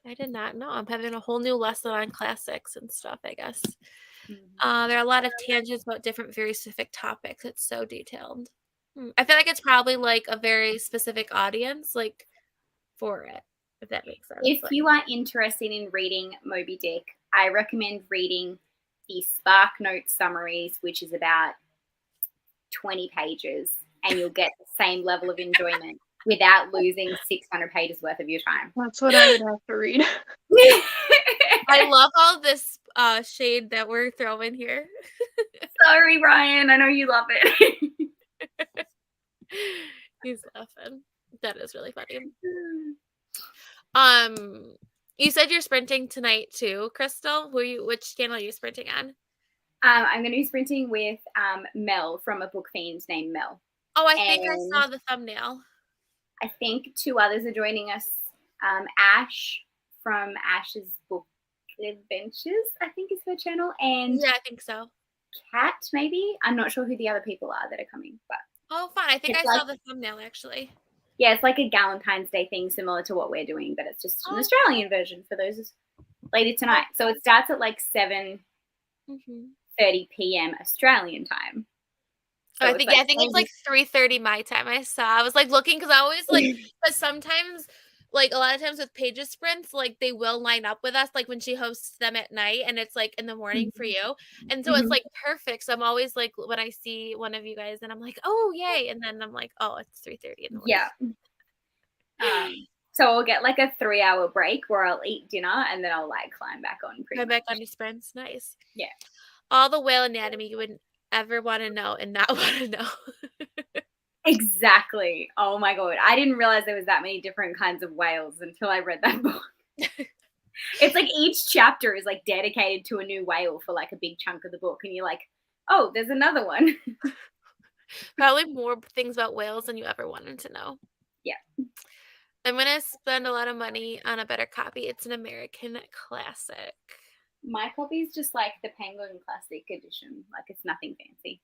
I did not know. I'm having a whole new lesson on classics and stuff, I guess. There are a lot of tangents about different, very specific topics. It's so detailed. I feel like it's probably like a very specific audience, like, for it, if that makes sense. If you are interested in reading Moby Dick, I recommend reading the Spark Notes summaries, which is about 20 pages, and you'll get the same level of enjoyment without losing 600 pages worth of your time. That's what I would have to read. I love all this shade that we're throwing here. Sorry, Ryan. I know you love it. He's laughing. That is really funny. You said you're sprinting tonight too, Crystal. Which channel are you sprinting on? I'm going to be sprinting with Mel from a book fiend named Mel. Oh, I think I saw the thumbnail. I think 2 others are joining us. Ash from Ash's Book Adventures, I think is her channel. And yeah, I think so. Kat, maybe. I'm not sure who the other people are that are coming. But oh, fun. I think I saw the thumbnail, actually. Yeah, it's like a Galentine's Day thing similar to what we're doing, but it's just an Australian version for those later tonight. So it starts at like 7:30 p.m. Australian time. So I think it's like 3:30 my time. I was like looking because I always like, but sometimes like a lot of times with Paige's sprints, like they will line up with us, like when she hosts them at night and it's like in the morning for you. And so it's like perfect. So I'm always like, when I see one of you guys and I'm like, oh, yay. And then I'm like, oh, it's 3:30 in the morning. Yeah. So I'll get like a 3-hour break where I'll eat dinner and then I'll like climb back on. Climb back on your sprints. Nice. Yeah. All the whale anatomy you would ever want to know and not want to know. Exactly. Oh my God. I didn't realize there was that many different kinds of whales until I read that book. It's like each chapter is like dedicated to a new whale for like a big chunk of the book. And you're like, oh, there's another one. Probably more things about whales than you ever wanted to know. Yeah. I'm going to spend a lot of money on a better copy. It's an American classic. My copy is just like the Penguin Classic Edition. Like it's nothing fancy.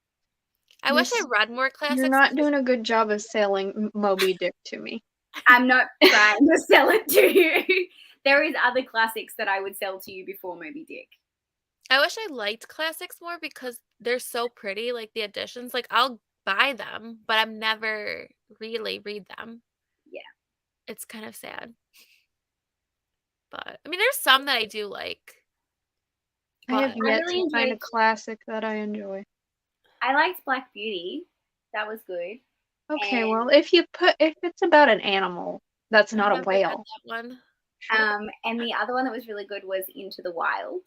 I wish I read more classics. You're not doing a good job of selling Moby Dick to me. I'm not trying to sell it to you. There is other classics that I would sell to you before Moby Dick. I wish I liked classics more because they're so pretty, like the editions. Like I'll buy them, but I'm never really read them. Yeah. It's kind of sad. But I mean, there's some that I do like. I have yet to find a classic that I enjoy. I liked Black Beauty. That was good. Okay, well, if it's about an animal, that's not a whale. That one. And the other one that was really good was Into the Wild.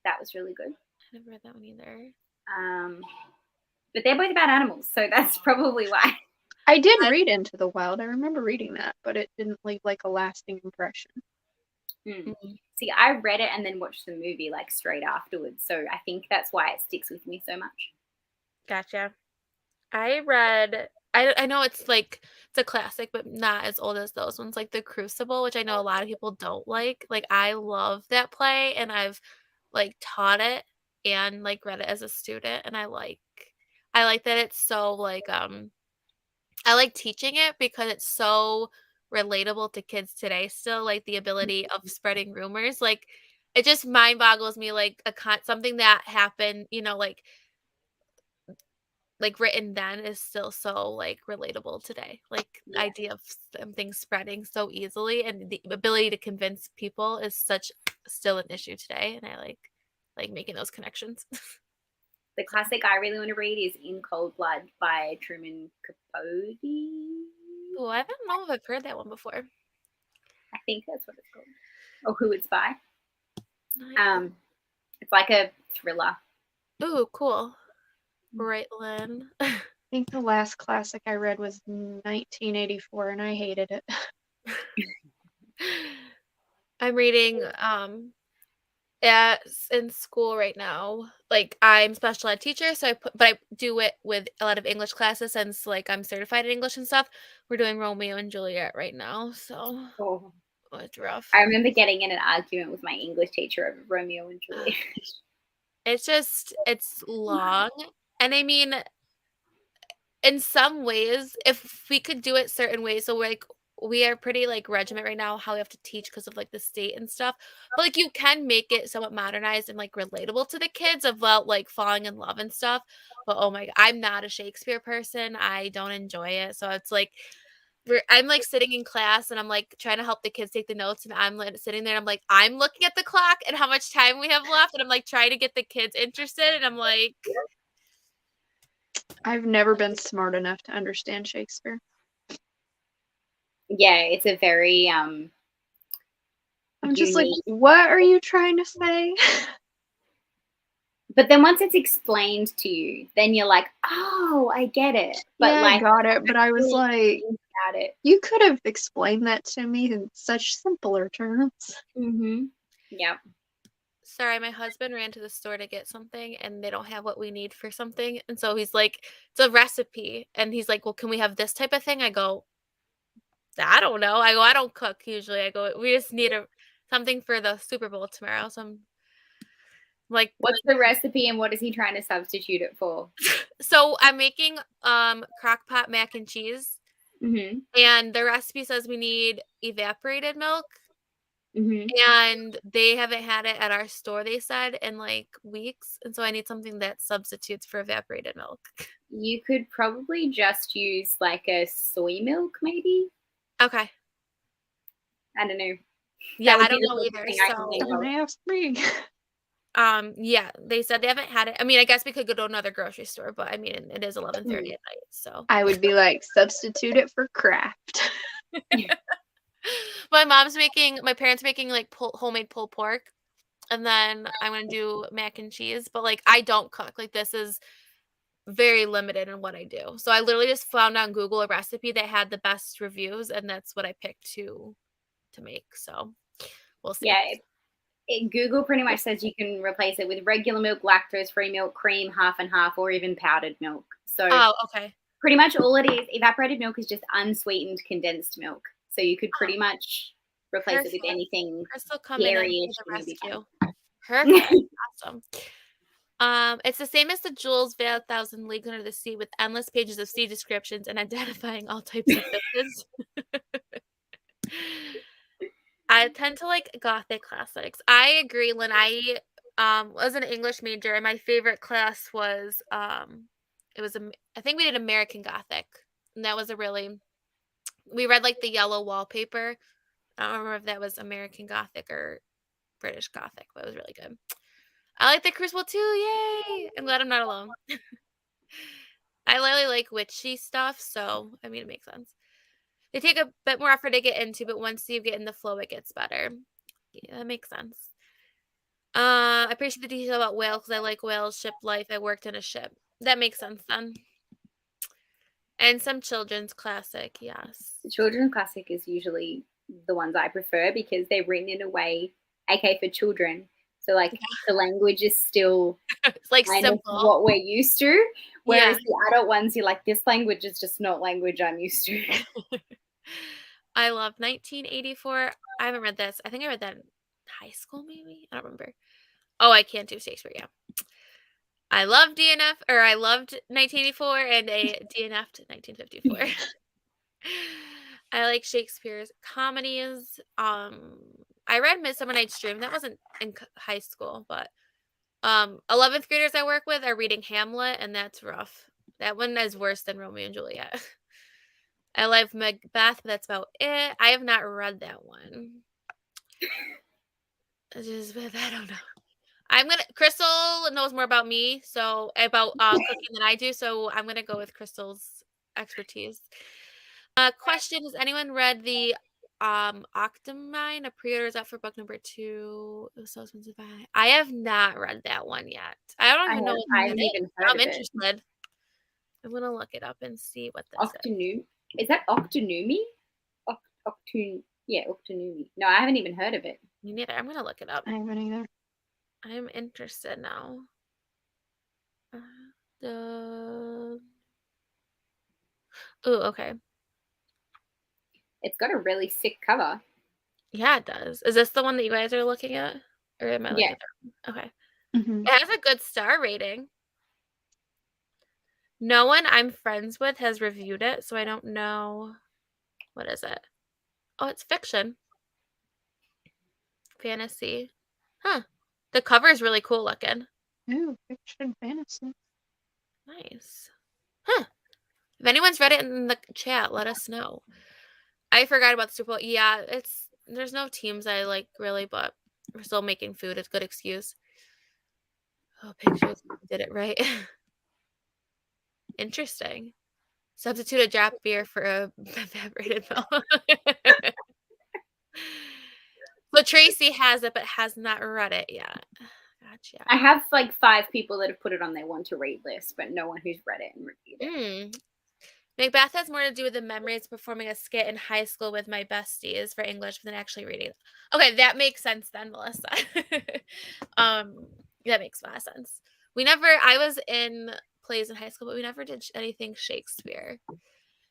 That was really good. I never read that one either. But they're both about animals, so that's probably why. I did read Into the Wild. I remember reading that, but it didn't leave like a lasting impression. Mm-hmm. See, I read it and then watched the movie like straight afterwards, so I think that's why it sticks with me so much. Gotcha. I know it's like it's a classic, but not as old as those ones, like The Crucible, which I know a lot of people don't like. Like I love that play, and I've like taught it and like read it as a student, and I like that it's so like I like teaching it because it's so relatable to kids today still, like the ability of spreading rumors. Like it just mind boggles me, like something that happened, like written then is still so like relatable today. Like the idea of something spreading so easily and the ability to convince people is still an issue today. And I like making those connections. The classic I really want to read is In Cold Blood by Truman Capote. Oh, I don't know if I've heard that one before. I think that's what it's called. Or who it's by. It's like a thriller. Ooh, cool. Right, Lynn. I think the last classic I read was 1984 and I hated it. I'm reading in school right now. Like I'm special ed teacher, so I do it with a lot of English classes since like I'm certified in English and stuff. We're doing Romeo and Juliet right now, so it's rough. I remember getting in an argument with my English teacher over Romeo and Juliet. It's long. And I mean, in some ways, if we could do it certain ways, so we are pretty like regiment right now how we have to teach because of like the state and stuff. But like you can make it somewhat modernized and like relatable to the kids about like falling in love and stuff. But oh my God, I'm not a Shakespeare person. I don't enjoy it. So it's like I'm like sitting in class and I'm like trying to help the kids take the notes and I'm like sitting there and I'm like, I'm looking at the clock and how much time we have left and I'm like trying to get the kids interested and I'm like, I've never been smart enough to understand Shakespeare. Yeah, it's a very I'm just like, what are you trying to say? But then once it's explained to you, then you're like, oh, I get it. But yeah, like, I got it, but I was like, about it. You could have explained that to me in such simpler terms. Mm-hmm. Yep. Sorry, my husband ran to the store to get something and they don't have what we need for something. And so he's like, it's a recipe. And he's like, well, can we have this type of thing? I go, I don't know. I go, I don't cook usually. I go, we just need something for the Super Bowl tomorrow. So I'm like, what's the recipe and what is he trying to substitute it for? So I'm making crock pot mac and cheese. Mm-hmm. And the recipe says we need evaporated milk. Mm-hmm. And they haven't had it at our store, they said, in like weeks. And so I need something that substitutes for evaporated milk. You could probably just use like a soy milk, maybe. Okay. I don't know. Yeah, I don't know either. So don't ask me. Yeah, they said they haven't had it. I mean, I guess we could go to another grocery store, but I mean, it is 11:30 at night, so I would be like, substitute it for Kraft. my parents making like homemade pulled pork, and then I'm gonna do mac and cheese. But like, I don't cook. Like, this is very limited in what I do. So I literally just found on Google a recipe that had the best reviews, and that's what I picked to make. So we'll see. Yeah. Google pretty much says you can replace it with regular milk, lactose-free milk, cream, half and half, or even powdered milk. So okay. Pretty much all it is, evaporated milk is just unsweetened condensed milk. So you could pretty much replace it with anything. Crystal coming in for the rescue. Awesome. It's the same as the Jules Vale 1,000 Leagues Under the Sea with endless pages of sea descriptions and identifying all types of fishes. I tend to like gothic classics. I agree. When I was an English major, and my favorite class was I think we did American Gothic, and that was we read like the Yellow Wallpaper. I don't remember if that was American Gothic or British Gothic, but it was really good. I like the Crucible too. Yay! I'm glad I'm not alone. I really like witchy stuff, so I mean, it makes sense. They take a bit more effort to get into, but once you get in the flow, it gets better. Yeah, that makes sense. I appreciate the detail about whales because I like whales, ship life. I worked in a ship. That makes sense then. And some children's classic, yes. The children's classic is usually the ones I prefer because they're written in a way, okay, for children. So like the language is still it's like simple, what we're used to. Whereas the adult ones, you're like, this language is just not language I'm used to. I love 1984. I haven't read this. I think I read that in high school, maybe. I don't remember. Oh, I can't do Shakespeare. Yeah. I loved 1984 and a DNF'd 1954. I like Shakespeare's comedies. I read Midsummer Night's Dream. That wasn't in high school, but 11th graders I work with are reading Hamlet, and that's rough. That one is worse than Romeo and Juliet. I love Macbeth, but that's about it. I have not read that one. I don't know. Crystal knows more about me, so about cooking than I do, so I'm gonna go with Crystal's expertise. Question: has anyone read the Octomine? A pre-order is out for book number 2. It was so expensive. I have not read that one yet. I don't even know what I haven't even heard I'm of interested. It. I'm gonna look it up and see what this is. Is that Octonumi? Octonumi. No, I haven't even heard of it. Me neither. I'm gonna look it up. I haven't either. I'm interested now. Oh, okay. It's got a really sick cover. Yeah, it does. Is this the one that you guys are looking at? Or am I looking at that one? Okay. Mm-hmm. It has a good star rating. No one I'm friends with has reviewed it, so I don't know. What is it? Oh, it's fiction. Fantasy. Huh. The cover is really cool looking. Ooh, fiction fantasy. Nice. Huh. If anyone's read it in the chat, let us know. I forgot about the Super Bowl. Yeah, there's no teams I like really, but we're still making food. It's a good excuse. Oh, pictures did it right. Interesting. Substitute a draft beer for a evaporated milk. So Tracy has it, but has not read it yet. Gotcha. I have like 5 people that have put it on their want to read list, but no one who's read it and reviewed it. Macbeth has more to do with the memories of performing a skit in high school with my besties for English than actually reading. Okay, that makes sense then, Melissa. That makes a lot of sense. I was in plays in high school, but we never did anything Shakespeare.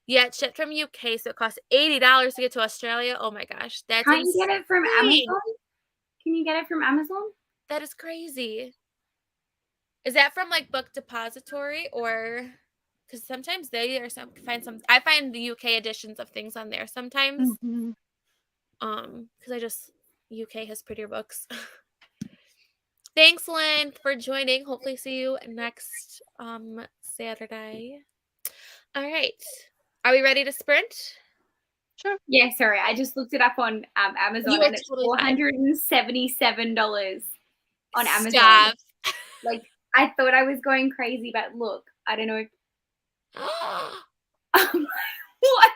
Yeah, it's shipped from UK, so it costs $80 to get to Australia. Oh my gosh, that's Can't you get it from insane. Amazon? Can you get it from Amazon? That is crazy. Is that from like Book Depository or because sometimes they are I find the UK editions of things on there sometimes. Because UK has prettier books. Thanks, Lynn, for joining. Hopefully see you next Saturday. All right. Are we ready to sprint? Sure. Yeah, sorry. I just looked it up on Amazon and it's $477 on Amazon. Stop. Like, I thought I was going crazy, but look, I don't know. What?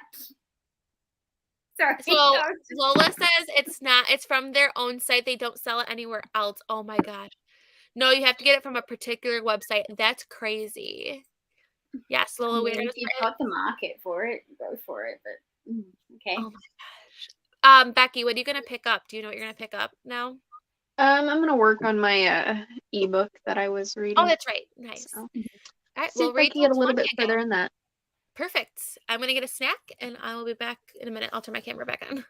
Sorry. So Lola says it's from their own site. They don't sell it anywhere else. Oh my God. No, you have to get it from a particular website. That's crazy. Yes, Lola, we're gonna you've got the market for it, go for it, but okay. Oh my gosh. Becky, what are you gonna pick up? Do you know what you're gonna pick up now? I'm gonna work on my ebook that I was reading. Oh, that's right. Nice. So. All right, See if I can get a little bit further in that. Perfect. I'm gonna get a snack and I will be back in a minute. I'll turn my camera back on.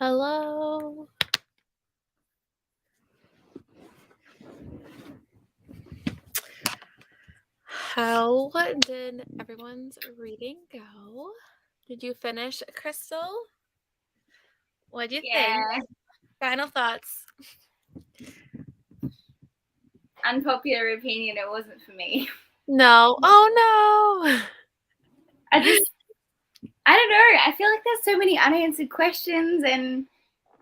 Hello. How did everyone's reading go? Did you finish, Crystal? What do you think? Final thoughts. Unpopular opinion, it wasn't for me. No. Oh no. I don't know. I feel like there's so many unanswered questions, and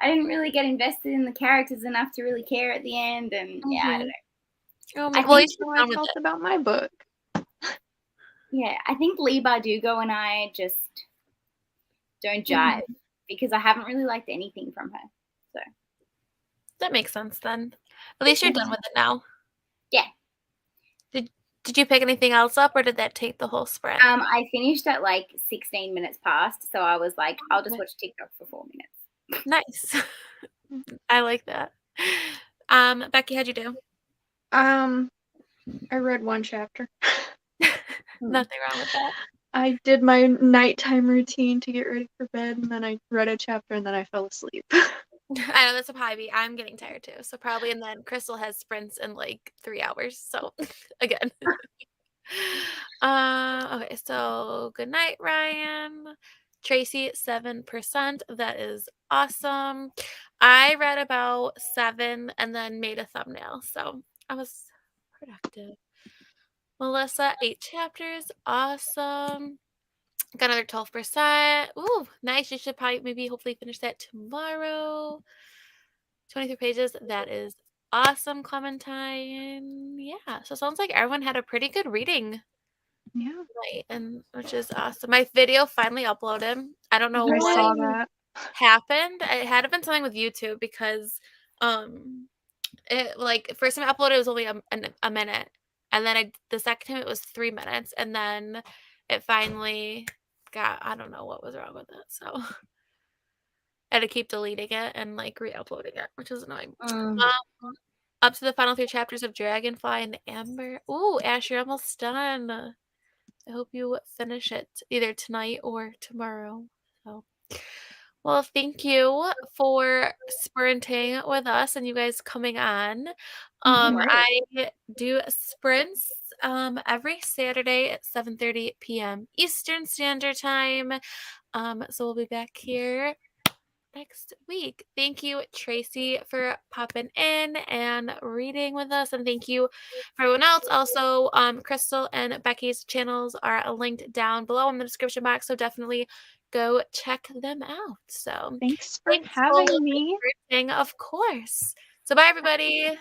I didn't really get invested in the characters enough to really care at the end. And yeah, I don't know. Oh, I think how I felt about my book. Yeah, I think Lee Bardugo and I just don't jive because I haven't really liked anything from her. So that makes sense then. At least you're done with it now. Yeah. Did you pick anything else up, or did that take the whole sprint? I finished at like 16 minutes past, so I was like, I'll just watch TikTok for 4 minutes. Nice. I like that. Becky, how'd you do? I read 1 chapter. Nothing wrong with that. I did my nighttime routine to get ready for bed, and then I read a chapter, and then I fell asleep. I know that's a hobby. I'm getting tired too, so probably. And then Crystal has sprints in like 3 hours. So again. Okay, so good night, Ryan. Tracy, 7%. That is awesome. I read about 7 and then made a thumbnail, so I was productive. Melissa, 8 chapters. Awesome. Got another 12%. Ooh, nice. You should probably maybe hopefully finish that tomorrow. 23 pages. That is awesome, Galentine. Yeah. So it sounds like everyone had a pretty good reading. Yeah. Right, and which is awesome. My video finally uploaded. I don't know I saw that. happened. It had been something with YouTube because it like first time I uploaded it was only a minute, and then the second time it was 3 minutes, and then it finally got, I don't know what was wrong with it, so I had to keep deleting it and like re-uploading it, which is annoying. Up to the final 3 chapters of Dragonfly and Amber. Ooh, Ash, you're almost done. I hope you finish it either tonight or tomorrow. So, well, thank you for sprinting with us and you guys coming on. I do sprints every Saturday at 7:30 p.m. Eastern Standard Time. So we'll be back here next week. Thank you, Tracy, for popping in and reading with us, and thank you for everyone else. Also, Crystal and Becky's channels are linked down below in the description box, so definitely go check them out. So thanks for having me. Of course. So bye, everybody.